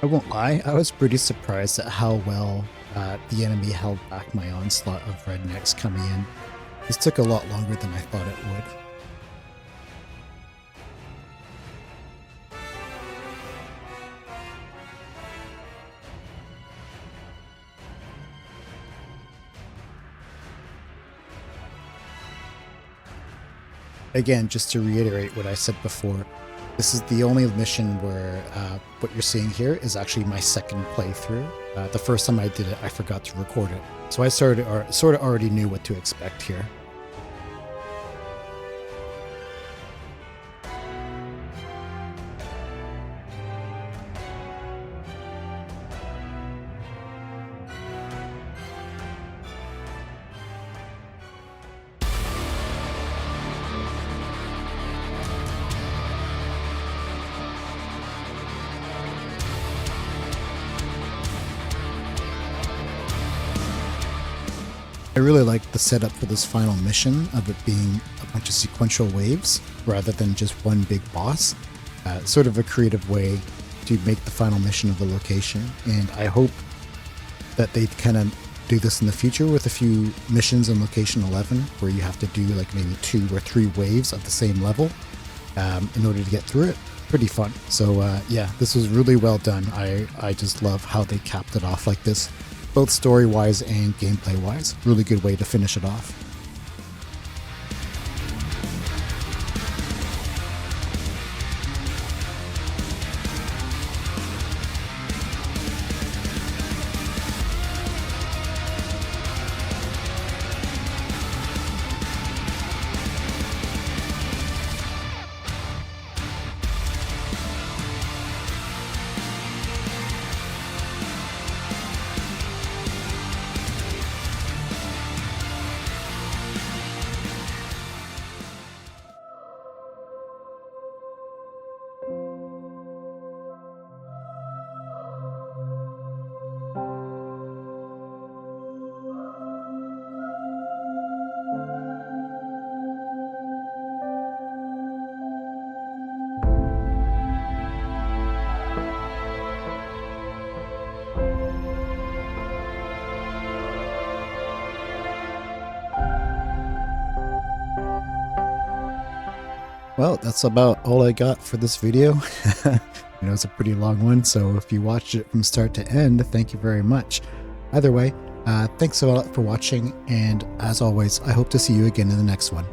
I won't lie, I was pretty surprised at how well the enemy held back my onslaught of rednecks coming in. This took a lot longer than I thought it would. Again, just to reiterate what I said before, this is the only mission where what you're seeing here is actually my second playthrough. The first time I did it, I forgot to record it. So I sort of already knew what to expect here. I really like the setup for this final mission of it being a bunch of sequential waves rather than just one big boss. Sort of a creative way to make the final mission of the location, and I hope that they kind of do this in the future with a few missions in location 11 where you have to do like maybe 2 or 3 waves of the same level in order to get through it. Pretty fun. So yeah, this was really well done. I just love how they capped it off like this, both story-wise and gameplay-wise. Really good way to finish it off. Well, that's about all I got for this video. You know, it's a pretty long one, so if you watched it from start to end, thank you very much. Either way, thanks a lot for watching, and as always, I hope to see you again in the next one.